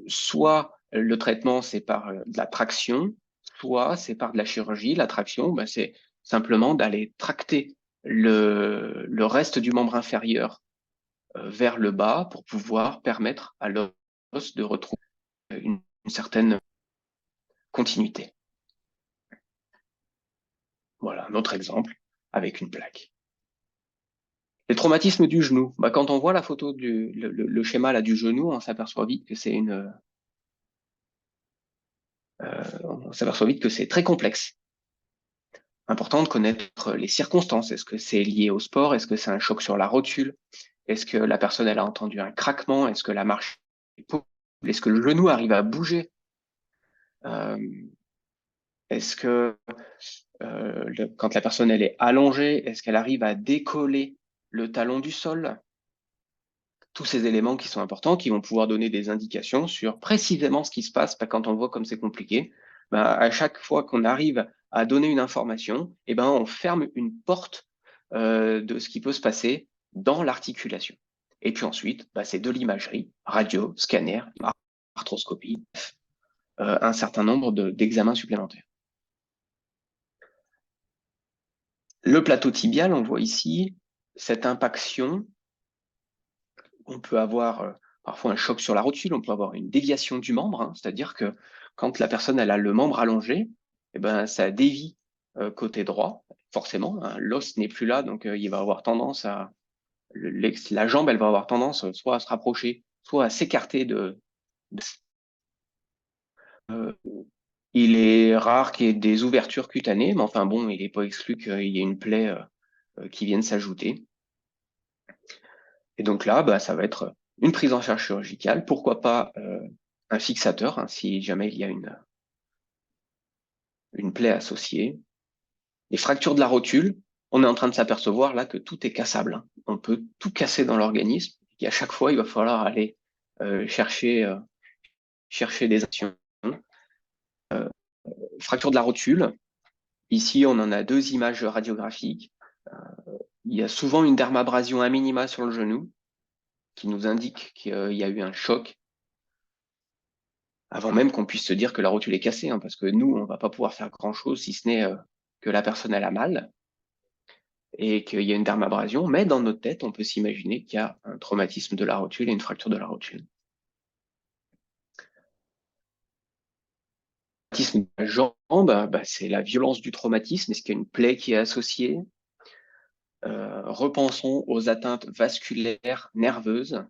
soit le traitement, c'est par de la traction, soit c'est par de la chirurgie. La traction, c'est simplement d'aller tracter le reste du membre inférieur vers le bas pour pouvoir permettre à l'os de retrouver une certaine continuité. Voilà, un autre exemple avec une plaque. Les traumatismes du genou. Quand on voit la photo le schéma là, du genou, on s'aperçoit vite que c'est très complexe. Important de connaître les circonstances. Est-ce que c'est lié au sport? Est-ce que c'est un choc sur la rotule? Est-ce que la personne elle a entendu un craquement? Est-ce que la marche est possible? Est-ce que le genou arrive à bouger? Est-ce que quand la personne elle est allongée, est-ce qu'elle arrive à décoller le talon du sol? Tous ces éléments qui sont importants, qui vont pouvoir donner des indications sur précisément ce qui se passe. Quand on voit comme c'est compliqué, à chaque fois qu'on arrive à donner une information, on ferme une porte de ce qui peut se passer dans l'articulation. Et puis ensuite, c'est de l'imagerie, radio, scanner, arthroscopie, un certain nombre d'examens supplémentaires. Le plateau tibial, on voit ici cette impaction. On peut avoir parfois un choc sur la rotule, on peut avoir une déviation du membre, hein, c'est-à-dire que quand la personne elle a le membre allongé, ça dévie côté droit, forcément, hein, l'os n'est plus là, donc il va avoir tendance à la jambe, elle va avoir tendance soit à se rapprocher, soit à s'écarter il est rare qu'il y ait des ouvertures cutanées, mais enfin bon, il n'est pas exclu qu'il y ait une plaie qui vienne s'ajouter. Et donc là, ça va être une prise en charge chirurgicale, pourquoi pas un fixateur, hein, si jamais il y a une plaie associée. Les fractures de la rotule, on est en train de s'apercevoir là que tout est cassable, hein. On peut tout casser dans l'organisme, et à chaque fois, il va falloir aller chercher des actions. Fracture de la rotule, ici, on en a deux images radiographiques. Il y a souvent une dermabrasion à minima sur le genou, qui nous indique qu'il y a eu un choc, avant même qu'on puisse se dire que la rotule est cassée, hein, parce que nous, on ne va pas pouvoir faire grand-chose si ce n'est que la personne elle a mal et qu'il y a une dermabrasion, mais dans notre tête, on peut s'imaginer qu'il y a un traumatisme de la rotule et une fracture de la rotule. Le traumatisme de la jambe, c'est la violence du traumatisme. Est-ce qu'il y a une plaie qui est associée? Repensons aux atteintes vasculaires nerveuses.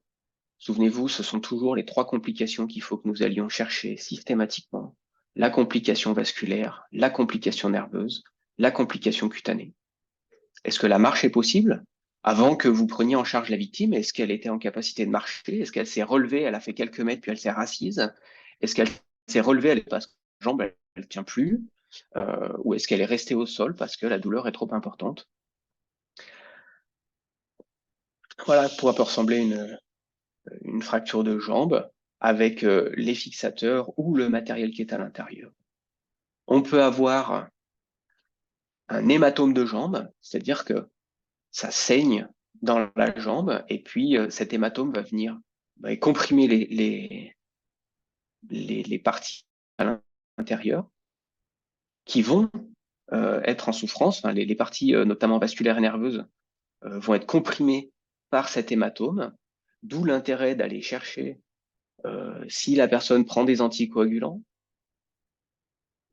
Souvenez-vous, ce sont toujours les 3 complications qu'il faut que nous allions chercher systématiquement. La complication vasculaire, la complication nerveuse, la complication cutanée. Est-ce que la marche est possible? Avant que vous preniez en charge la victime, est-ce qu'elle était en capacité de marcher? Est-ce qu'elle s'est relevée, elle a fait quelques mètres, puis elle s'est rassise? Est-ce qu'elle s'est relevée, elle est parce que la jambe, elle ne tient plus? Ou est-ce qu'elle est restée au sol parce que la douleur est trop importante? Voilà, pourquoi peut ressembler une fracture de jambe avec les fixateurs ou le matériel qui est à l'intérieur. On peut avoir un hématome de jambe, c'est-à-dire que ça saigne dans la jambe et puis cet hématome va venir comprimer les parties à l'intérieur qui vont être en souffrance, enfin, les parties notamment vasculaires et nerveuses vont être comprimées par cet hématome, d'où l'intérêt d'aller chercher si la personne prend des anticoagulants,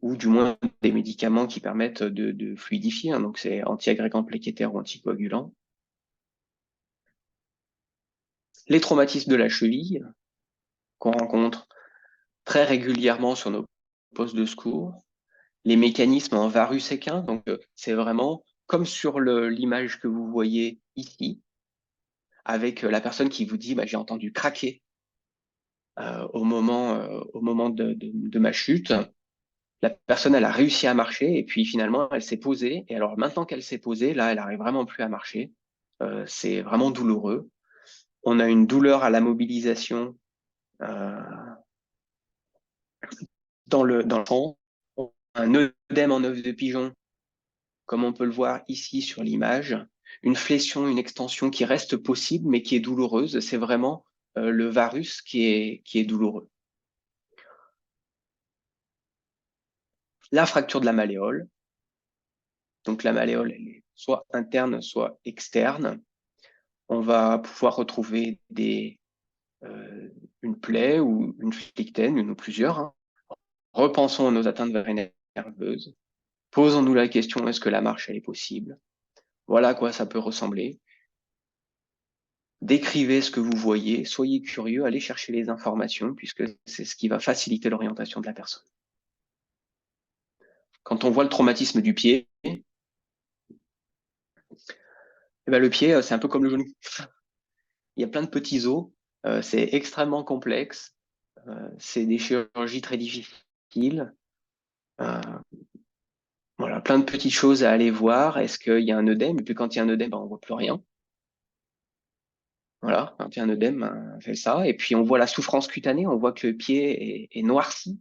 ou du moins des médicaments qui permettent de fluidifier, hein, donc c'est anti-agrégants plaquettaires ou anticoagulants. Les traumatismes de la cheville, qu'on rencontre très régulièrement sur nos postes de secours, les mécanismes en varus équins, donc c'est vraiment comme sur l'image que vous voyez ici, avec la personne qui vous dit j'ai entendu craquer au moment de ma chute. La personne, elle a réussi à marcher et puis finalement, elle s'est posée. Et alors maintenant qu'elle s'est posée, là, elle n'arrive vraiment plus à marcher. C'est vraiment douloureux. On a une douleur à la mobilisation euh, dans le sang, un œdème en œuf de pigeon, comme on peut le voir ici sur l'image, une flétion, une extension qui reste possible mais qui est douloureuse. C'est vraiment le varus qui est douloureux. La fracture de la malléole. Donc la malléole, elle est soit interne, soit externe. On va pouvoir retrouver une plaie ou une flictène, une ou plusieurs. Hein. Repensons à nos atteintes vénériennes nerveuses. Posons-nous la question, est-ce que la marche, elle est possible? Voilà à quoi ça peut ressembler. Décrivez ce que vous voyez, soyez curieux, allez chercher les informations, puisque c'est ce qui va faciliter l'orientation de la personne. Quand on voit le traumatisme du pied, le pied, c'est un peu comme le genou. Il y a plein de petits os, c'est extrêmement complexe, c'est des chirurgies très difficiles. Voilà, plein de petites choses à aller voir. Est-ce qu'il y a un œdème? Et puis quand il y a un œdème, on ne voit plus rien. Voilà, quand il y a un œdème, on fait ça. Et puis on voit la souffrance cutanée, on voit que le pied est noirci,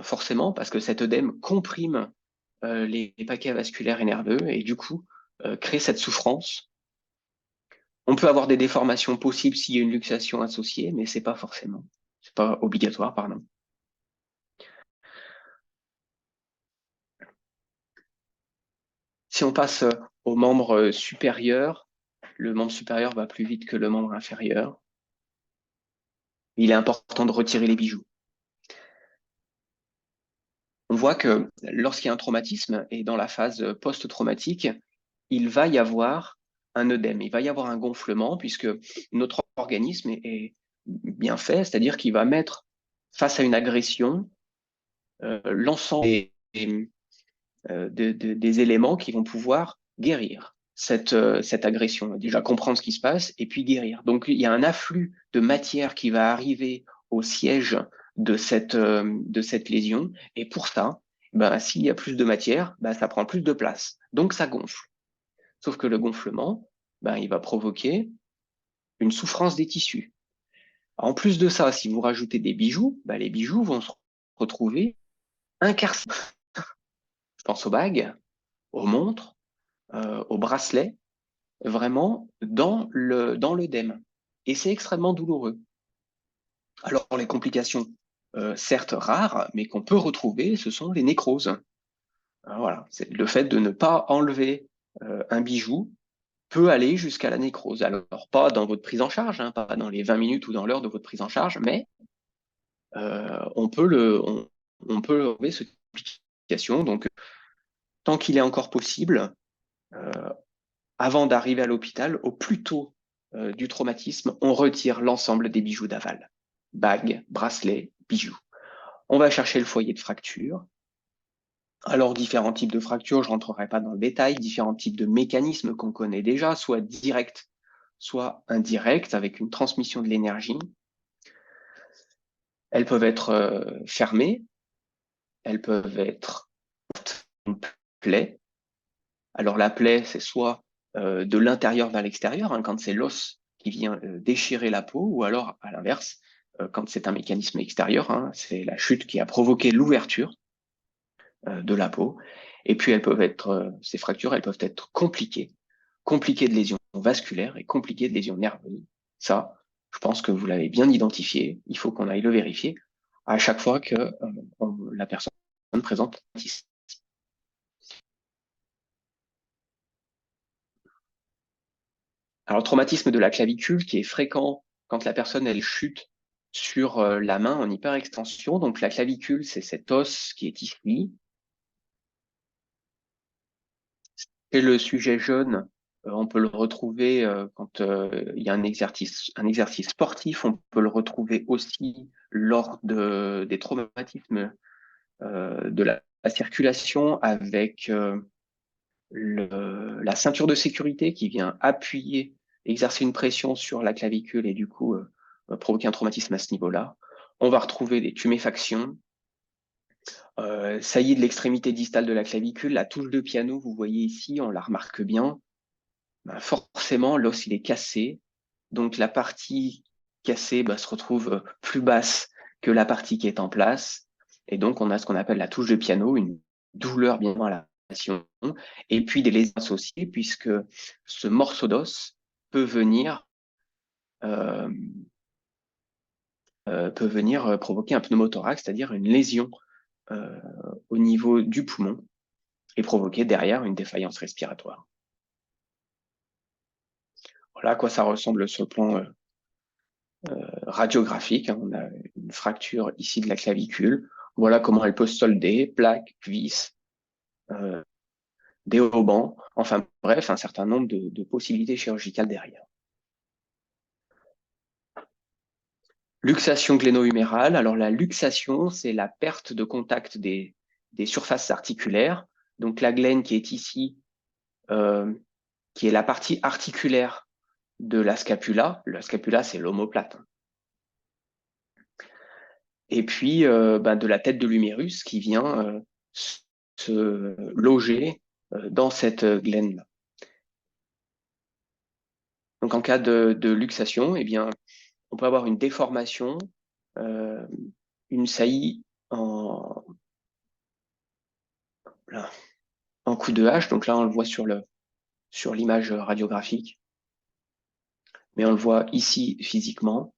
forcément, parce que cet œdème comprime les paquets vasculaires et nerveux et du coup crée cette souffrance. On peut avoir des déformations possibles s'il y a une luxation associée, mais c'est pas obligatoire, pardon. Si on passe au membre supérieur, le membre supérieur va plus vite que le membre inférieur. Il est important de retirer les bijoux. On voit que lorsqu'il y a un traumatisme et dans la phase post-traumatique, il va y avoir un œdème, il va y avoir un gonflement puisque notre organisme est bien fait, c'est-à-dire qu'il va mettre face à une agression l'ensemble des éléments qui vont pouvoir guérir cette agression. Déjà comprendre ce qui se passe et puis guérir. Donc il y a un afflux de matière qui va arriver au siège de cette lésion et pour ça, s'il y a plus de matière, ça prend plus de place. Donc ça gonfle. Sauf que le gonflement, il va provoquer une souffrance des tissus. En plus de ça, si vous rajoutez des bijoux, les bijoux vont se retrouver incarcérés. Je pense aux bagues, aux montres, aux bracelets, vraiment dans l'œdème. Et c'est extrêmement douloureux. Alors, les complications, certes rares, mais qu'on peut retrouver, ce sont les nécroses. Voilà, c'est le fait de ne pas enlever un bijou peut aller jusqu'à la nécrose. Alors, pas dans votre prise en charge, hein, pas dans les 20 minutes ou dans l'heure de votre prise en charge, mais on peut enlever cette complication. Donc, tant qu'il est encore possible, avant d'arriver à l'hôpital, au plus tôt du traumatisme, on retire l'ensemble des bijoux d'aval. Bagues, bracelets, bijoux. On va chercher le foyer de fracture. Alors, différents types de fractures, je ne rentrerai pas dans le détail, différents types de mécanismes qu'on connaît déjà, soit directs, soit indirects, avec une transmission de l'énergie. Elles peuvent être fermées, elles peuvent être une plaie. Alors, la plaie, c'est soit de l'intérieur vers l'extérieur, hein, quand c'est l'os qui vient déchirer la peau, ou alors, à l'inverse, quand c'est un mécanisme extérieur, hein, c'est la chute qui a provoqué l'ouverture de la peau. Et puis, ces fractures, elles peuvent être compliquées de lésions vasculaires et compliquées de lésions nerveuses. Ça, je pense que vous l'avez bien identifié. Il faut qu'on aille le vérifier à chaque fois que la personne présente un traumatisme. Alors, le traumatisme de la clavicule qui est fréquent quand la personne elle chute sur la main en hyperextension. Donc, la clavicule, c'est cet os qui est ici. Chez le sujet jeune, on peut le retrouver quand il y a un exercice sportif. On peut le retrouver aussi lors des traumatismes de la circulation avec la ceinture de sécurité qui vient appuyer, exercer une pression sur la clavicule et du coup provoquer un traumatisme à ce niveau-là. On va retrouver des tuméfactions, saillie de l'extrémité distale de la clavicule, la touche de piano, vous voyez ici, on la remarque bien. Ben, forcément, l'os il est cassé, donc la partie cassée se retrouve plus basse que la partie qui est en place, et donc on a ce qu'on appelle la touche de piano, une douleur bien dans la relation, et puis des lésions associées, puisque ce morceau d'os peut venir provoquer un pneumothorax, c'est-à-dire une lésion au niveau du poumon, et provoquer derrière une défaillance respiratoire. Voilà à quoi ça ressemble sur le plan radiographique. Hein. On a une fracture ici de la clavicule. Voilà comment elle peut se solder, plaques, vis, des haubans, enfin bref, un certain nombre de possibilités chirurgicales derrière. Luxation gléno-humérale. Alors la luxation, c'est la perte de contact des surfaces articulaires. Donc la glène qui est ici, qui est la partie articulaire de la scapula. La scapula, c'est l'omoplate. Et puis de la tête de l'humérus qui vient se loger dans cette glène-là. Donc en cas de luxation, eh bien, on peut avoir une déformation, une saillie en coup de hache. Donc là, on le voit sur l'image radiographique, mais on le voit ici physiquement.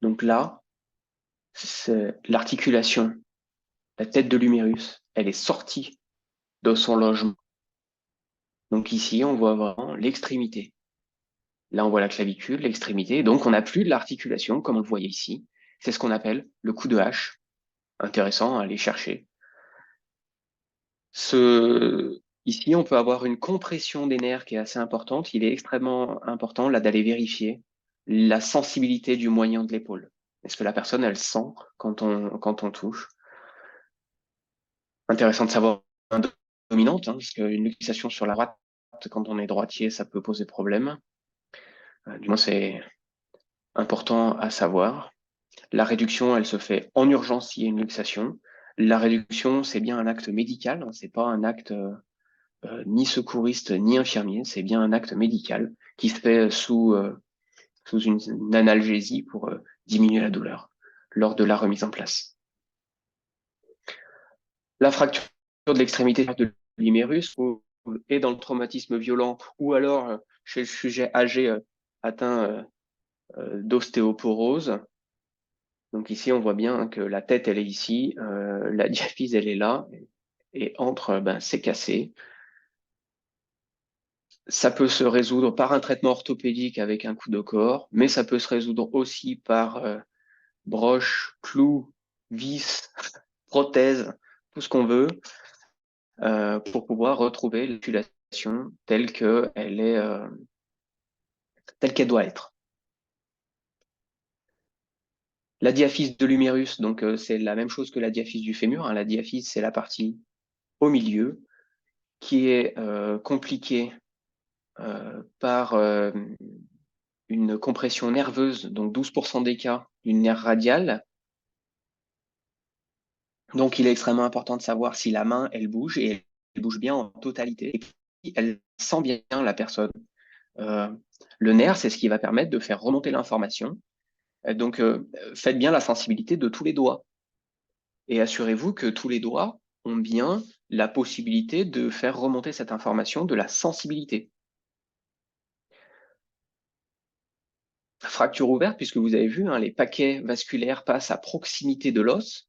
Donc là, c'est l'articulation, la tête de l'humérus, elle est sortie de son logement. Donc ici, on voit vraiment l'extrémité. Là, on voit la clavicule, l'extrémité. Donc, on n'a plus de l'articulation, comme on le voyait ici. C'est ce qu'on appelle le coup de hache. Intéressant à aller chercher. Ici, on peut avoir une compression des nerfs qui est assez importante. Il est extrêmement important là d'aller vérifier la sensibilité du moyen de l'épaule. Est-ce que la personne, elle sent quand on touche? Intéressant de savoir une dominante, hein, parce qu'une luxation sur la droite, quand on est droitier, ça peut poser problème. Du moins, c'est important à savoir. La réduction, elle se fait en urgence s'il y a une luxation. La réduction, c'est bien un acte médical, hein, c'est pas un acte ni secouriste ni infirmier, c'est bien un acte médical qui se fait sous une analgésie pour diminuer la douleur lors de la remise en place. La fracture de l'extrémité de l'humérus est dans le traumatisme violent ou alors chez le sujet âgé atteint d'ostéoporose. Donc ici, on voit bien que la tête, elle est ici, la diaphyse, elle est là, et entre, c'est cassé. Ça peut se résoudre par un traitement orthopédique avec un coup de corps, mais ça peut se résoudre aussi par broche, clou, vis, prothèse, tout ce qu'on veut, pour pouvoir retrouver l'articulation telle qu'elle doit être. La diaphyse de l'humérus, donc c'est la même chose que la diaphyse du fémur. Hein. La diaphyse, c'est la partie au milieu qui est compliquée par une compression nerveuse, donc 12% des cas d'une nerf radiale. Donc, il est extrêmement important de savoir si la main, elle bouge et elle bouge bien en totalité. Et puis, elle sent bien la personne. Le nerf, c'est ce qui va permettre de faire remonter l'information. Donc, faites bien la sensibilité de tous les doigts. Et assurez-vous que tous les doigts ont bien la possibilité de faire remonter cette information de la sensibilité. Fracture ouverte, puisque vous avez vu, hein, les paquets vasculaires passent à proximité de l'os.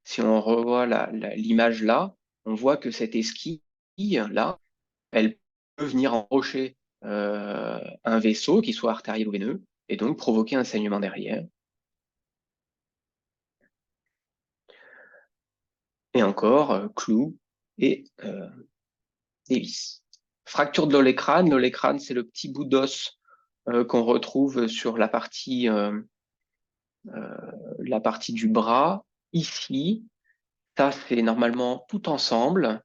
Si on revoit l'image là, on voit que cette esquille là, elle peut venir enrocher un vaisseau, qui soit artériel ou veineux, et donc provoquer un saignement derrière. Et encore, clou et vis. Fracture de l'olécrâne. L'olécrâne, c'est le petit bout d'os qu'on retrouve sur la partie du bras. Ici, ça, c'est normalement tout ensemble.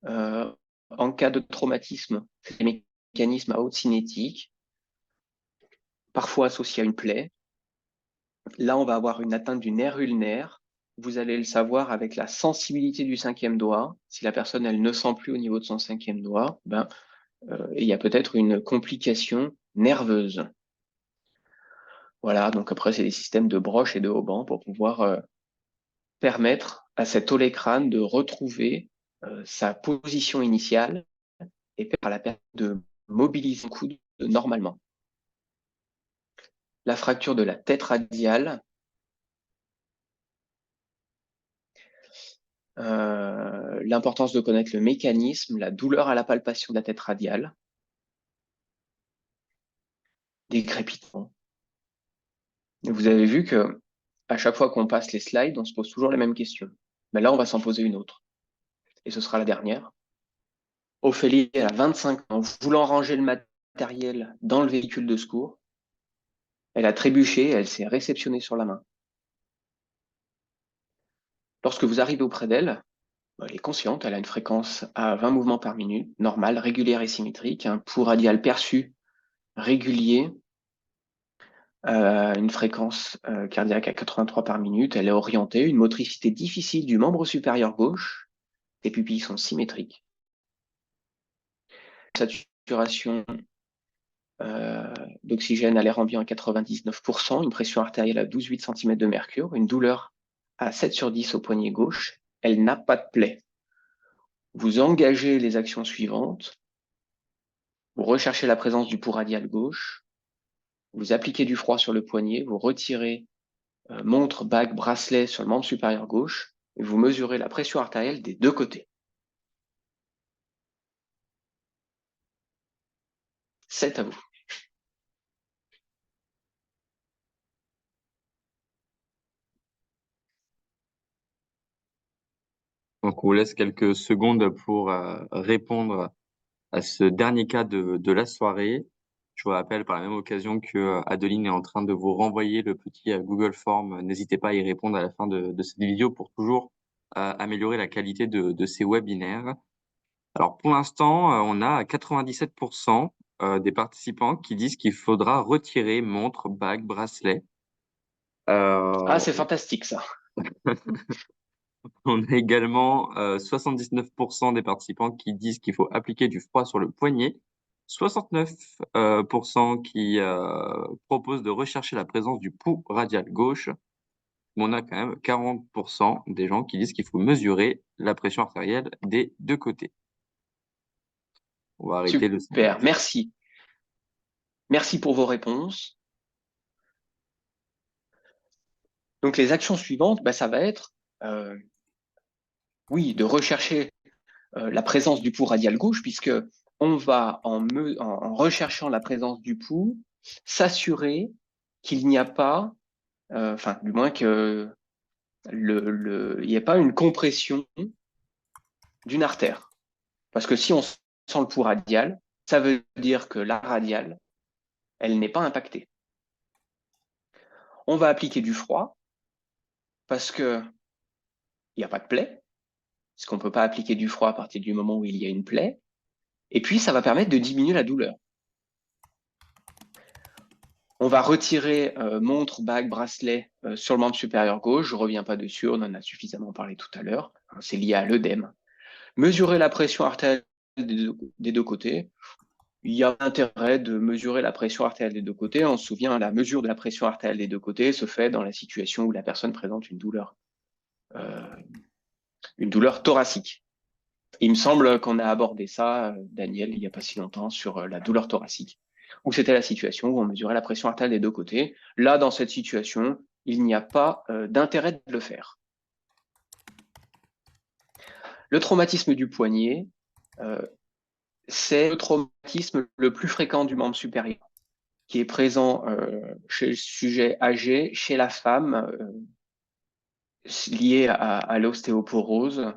En cas de traumatisme, c'est des mécanismes à haute cinétique, parfois associés à une plaie. Là, on va avoir une atteinte du nerf ulnaire. Vous allez le savoir avec la sensibilité du 5e doigt. Si la personne, elle ne sent plus au niveau de son 5e doigt, ben, il y a peut-être une complication nerveuse. Voilà, donc après, c'est des systèmes de broche et de haubans pour pouvoir permettre à cet olécrâne de retrouver sa position initiale et permettre à la personne de mobiliser le coude normalement. La fracture de la tête radiale, l'importance de connaître le mécanisme, la douleur à la palpation de la tête radiale, des crépitements. Et vous avez vu que à chaque fois qu'on passe les slides, on se pose toujours les mêmes questions. Mais là, on va s'en poser une autre. Et ce sera la dernière. Ophélie, elle a 25 ans, voulant ranger le matériel dans le véhicule de secours. Elle a trébuché, elle s'est réceptionnée sur la main. Lorsque vous arrivez auprès d'elle, elle est consciente, elle a une fréquence à 20 mouvements par minute, normale, régulière et symétrique, un pouls radial perçu régulier, une fréquence cardiaque à 83 par minute, elle est orientée, une motricité difficile du membre supérieur gauche, les pupilles sont symétriques. Saturation d'oxygène à l'air ambiant à 99%, une pression artérielle à 12,8 cm de mercure, une douleur à 7/10 au poignet gauche, elle n'a pas de plaie. Vous engagez les actions suivantes. Vous recherchez la présence du pouls radial gauche, vous appliquez du froid sur le poignet, vous retirez montre, bague, bracelet sur le membre supérieur gauche, et vous mesurez la pression artérielle des deux côtés. C'est à vous. Donc, on vous laisse quelques secondes pour répondre à ce dernier cas de la soirée. Je vous rappelle par la même occasion que Adeline est en train de vous renvoyer le petit Google Form. N'hésitez pas à y répondre à la fin de cette vidéo pour toujours améliorer la qualité de ces webinaires. Alors, pour l'instant, on a 97% des participants qui disent qu'il faudra retirer montre, bague, bracelet. Ah, c'est fantastique ça. On a également 79% des participants qui disent qu'il faut appliquer du froid sur le poignet, 69% qui proposent de rechercher la présence du pouls radial gauche. Mais on a quand même 40% des gens qui disent qu'il faut mesurer la pression artérielle des deux côtés. On va arrêter le slide. Super, merci. Merci pour vos réponses. Donc les actions suivantes, ça va être, oui, de rechercher la présence du pouls radial gauche, puisque on va, en recherchant la présence du pouls, s'assurer qu'il n'y a pas, enfin, du moins que il n'y ait pas une compression d'une artère. Parce que si on sent le pouls radial, ça veut dire que la radiale, elle n'est pas impactée. On va appliquer du froid parce que il n'y a pas de plaie, parce qu'on ne peut pas appliquer du froid à partir du moment où il y a une plaie. Et puis, ça va permettre de diminuer la douleur. On va retirer montre, bague, bracelet sur le membre supérieur gauche. Je ne reviens pas dessus, on en a suffisamment parlé tout à l'heure. C'est lié à l'œdème. Mesurer la pression artérielle des deux côtés. Il y a intérêt de mesurer la pression artérielle des deux côtés. On se souvient, la mesure de la pression artérielle des deux côtés se fait dans la situation où la personne présente une douleur thoracique. Il me semble qu'on a abordé ça, Daniel, il n'y a pas si longtemps, sur la douleur thoracique, où c'était la situation où on mesurait la pression artérielle des deux côtés. Là, dans cette situation, il n'y a pas d'intérêt de le faire. Le traumatisme du poignet, c'est le traumatisme le plus fréquent du membre supérieur, qui est présent chez le sujet âgé, chez la femme, lié à l'ostéoporose.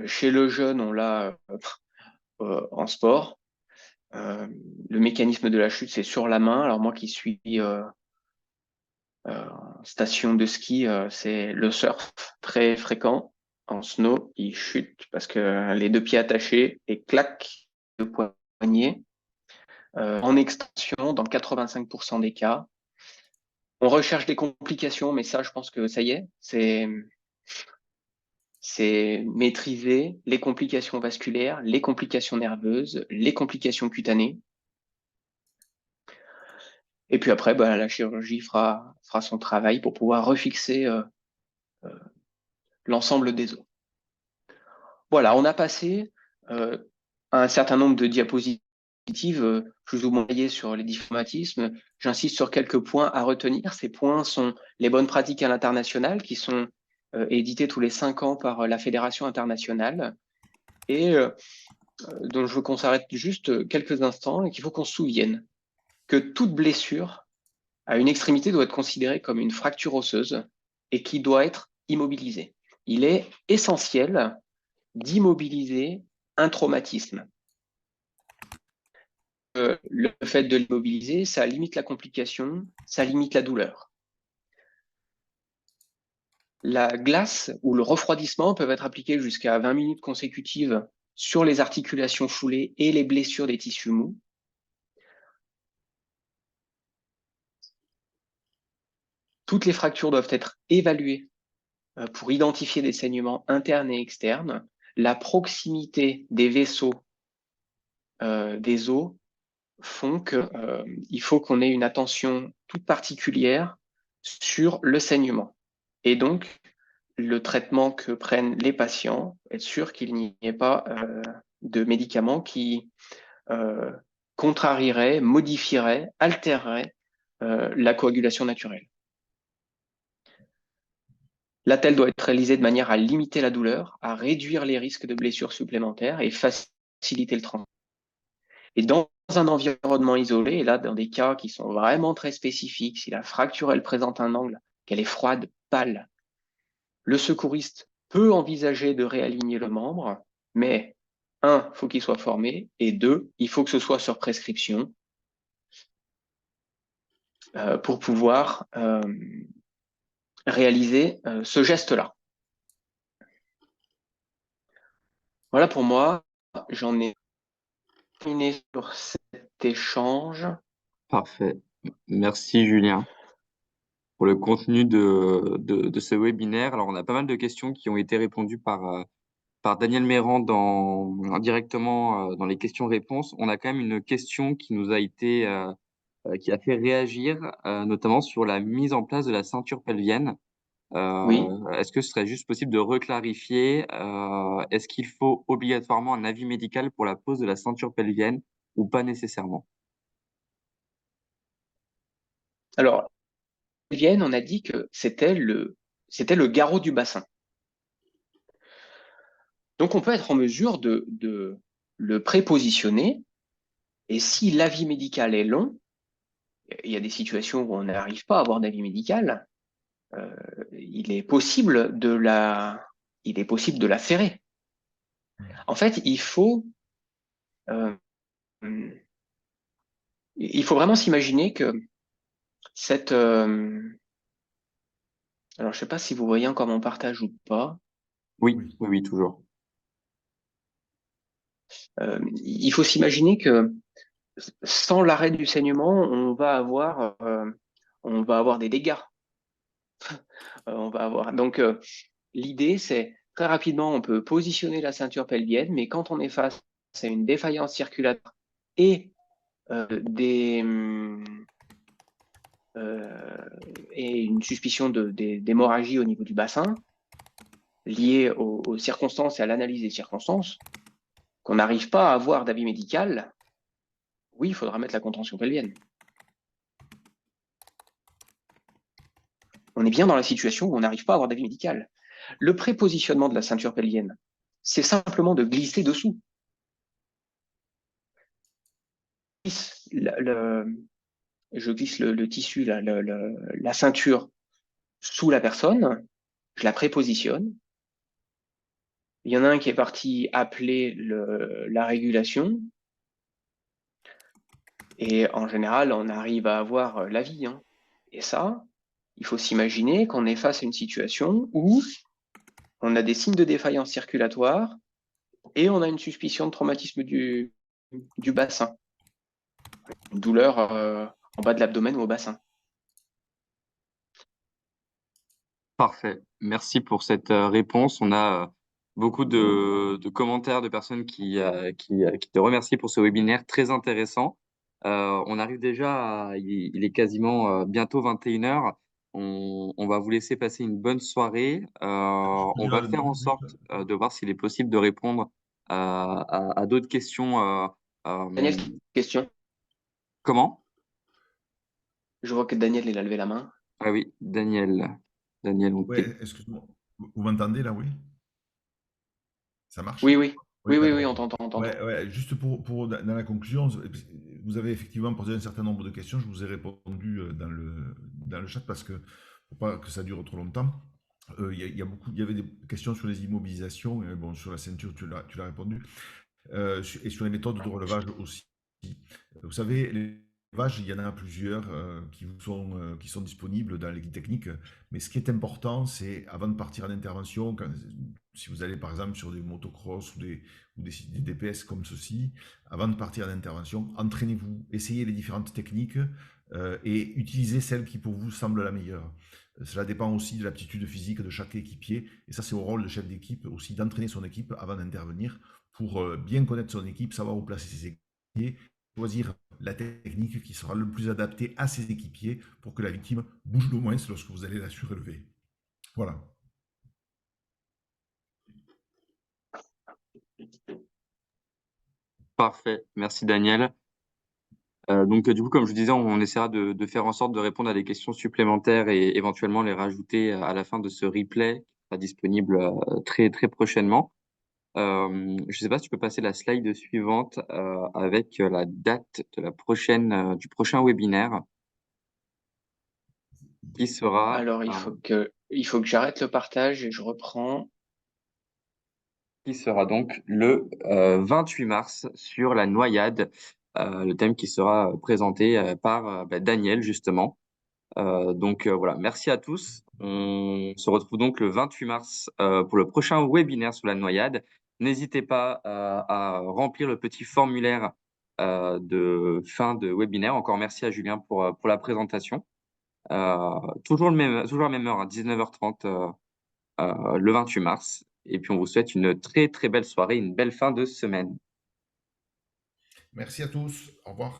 Chez le jeune, on l'a en sport. Le mécanisme de la chute, c'est sur la main. Alors moi qui suis station de ski, c'est le surf très fréquent. En snow, il chute parce que les deux pieds attachés et clac, le poignet. En extension, dans 85% des cas. On recherche des complications, mais ça, je pense que ça y est, c'est maîtriser les complications vasculaires, les complications nerveuses, les complications cutanées. Et puis après, bah, la chirurgie fera son travail pour pouvoir refixer l'ensemble des os. Voilà, on a passé un certain nombre de diapositives. Je vous montrais sur les traumatismes. J'insiste sur quelques points à retenir. Ces points sont les bonnes pratiques à l'international qui sont éditées tous les 5 ans par la Fédération internationale et dont je veux qu'on s'arrête juste quelques instants et qu'il faut qu'on se souvienne que toute blessure à une extrémité doit être considérée comme une fracture osseuse et qui doit être immobilisée. Il est essentiel d'immobiliser un traumatisme. Le fait de l'immobiliser, ça limite la complication, ça limite la douleur. La glace ou le refroidissement peuvent être appliqués jusqu'à 20 minutes consécutives sur les articulations foulées et les blessures des tissus mous. Toutes les fractures doivent être évaluées pour identifier des saignements internes et externes. La proximité des vaisseaux des os font qu'il faut qu'on ait une attention toute particulière sur le saignement. Et donc, le traitement que prennent les patients, être sûr qu'il n'y ait pas de médicaments qui contrarieraient, modifieraient, altéreraient la coagulation naturelle. L'attelle doit être réalisée de manière à limiter la douleur, à réduire les risques de blessures supplémentaires et faciliter le transport. Et dans un environnement isolé, et là, dans des cas qui sont vraiment très spécifiques, si la fracture, elle présente un angle, qu'elle est froide, pâle, le secouriste peut envisager de réaligner le membre, mais un, il faut qu'il soit formé, et deux, il faut que ce soit sur prescription pour pouvoir réaliser ce geste-là. Voilà pour moi, j'en ai terminé sur cet échange. Parfait. Merci Julien pour le contenu de ce webinaire. Alors, on a pas mal de questions qui ont été répondues par Daniel Méran directement dans les questions-réponses. On a quand même une question qui nous a été qui a fait réagir, notamment sur la mise en place de la ceinture pelvienne. Oui. Est-ce que ce serait juste possible de reclarifier, est-ce qu'il faut obligatoirement un avis médical pour la pose de la ceinture pelvienne ou pas nécessairement? Alors, pelvienne, on a dit que c'était le garrot du bassin. Donc, on peut être en mesure de le prépositionner. Et si l'avis médical est long, il y a des situations où on n'arrive pas à avoir d'avis médical, il est possible de la serrer. En fait, il faut vraiment s'imaginer que Cette, alors, je sais pas si vous voyez encore mon partage ou pas. Oui, Oui. oui, oui, toujours. Il faut s'imaginer que sans l'arrêt du saignement, on va avoir des dégâts. On va avoir. Donc, l'idée, c'est très rapidement, on peut positionner la ceinture pelvienne, mais quand on est face à une défaillance circulatoire et et une suspicion d'hémorragie au niveau du bassin, liée aux circonstances et à l'analyse des circonstances, qu'on n'arrive pas à avoir d'avis médical, oui, il faudra mettre la contention pelvienne. On est bien dans la situation où on n'arrive pas à avoir d'avis médical. Le prépositionnement de la ceinture pelvienne, c'est simplement de glisser dessous. Je glisse le tissu, la ceinture sous la personne, je la prépositionne. Il y en a un qui est parti appeler la régulation. Et en général, on arrive à avoir l'avis. Hein. Et ça, il faut s'imaginer qu'on est face à une situation où on a des signes de défaillance circulatoire et on a une suspicion de traumatisme du bassin. Une douleur en bas de l'abdomen ou au bassin. Parfait. Merci pour cette réponse. On a beaucoup de commentaires de personnes qui te remercient pour ce webinaire très intéressant. On arrive déjà il est quasiment bientôt 21h. On va vous laisser passer une bonne soirée. Je peux On dire va un faire mot en juste. sorte de voir s'il est possible de répondre à d'autres questions. Daniel, Euh, question. comment? Je vois que Daniel, il a levé la main. Ah oui, Daniel. Daniel, on Ouais, excuse-moi. Vous m'entendez là, oui? Ça marche? Oui, oui. Oui, Oui, oui, oui, d'accord. on t'entend, on t'entend. Ouais, ouais, juste dans la conclusion, vous avez effectivement posé un certain nombre de questions. Je vous ai répondu dans le chat parce que pour pas que ça dure trop longtemps. Il y avait des questions sur les immobilisations. Et bon, sur la ceinture, tu l'as répondu. Et sur les méthodes de relevage aussi. Vous savez, les relevages, il y en a plusieurs qui sont disponibles dans les guides techniques. Mais ce qui est important, c'est avant de partir en intervention, si vous allez par exemple sur des motocross ou des DPS comme ceci, avant de partir en intervention, entraînez-vous, essayez les différentes techniques et utilisez celle qui pour vous semble la meilleure. Cela dépend aussi de l'aptitude physique de chaque équipier. Et ça, c'est au rôle de chef d'équipe aussi d'entraîner son équipe avant d'intervenir pour bien connaître son équipe, savoir où placer ses équipiers, choisir la technique qui sera le plus adaptée à ses équipiers pour que la victime bouge le moins lorsque vous allez la surélever. Voilà. Parfait. Merci Daniel. Donc, du coup, comme je disais, on essaiera de faire en sorte de répondre à des questions supplémentaires et éventuellement les rajouter à la fin de ce replay qui sera disponible très, très prochainement. Je ne sais pas si tu peux passer la slide suivante avec la date de du prochain webinaire qui sera, Alors, il faut que j'arrête le partage et je reprends. qui sera donc le 28 mars sur la noyade, le thème qui sera présenté par Daniel, justement. Voilà, merci à tous. On se retrouve donc le 28 mars pour le prochain webinaire sur la noyade. N'hésitez pas à remplir le petit formulaire de fin de webinaire. Encore merci à Julien pour la présentation. Toujours la même heure, à 19h30 le 28 mars. Et puis on vous souhaite une très très belle soirée, une belle fin de semaine. Merci à tous. Au revoir.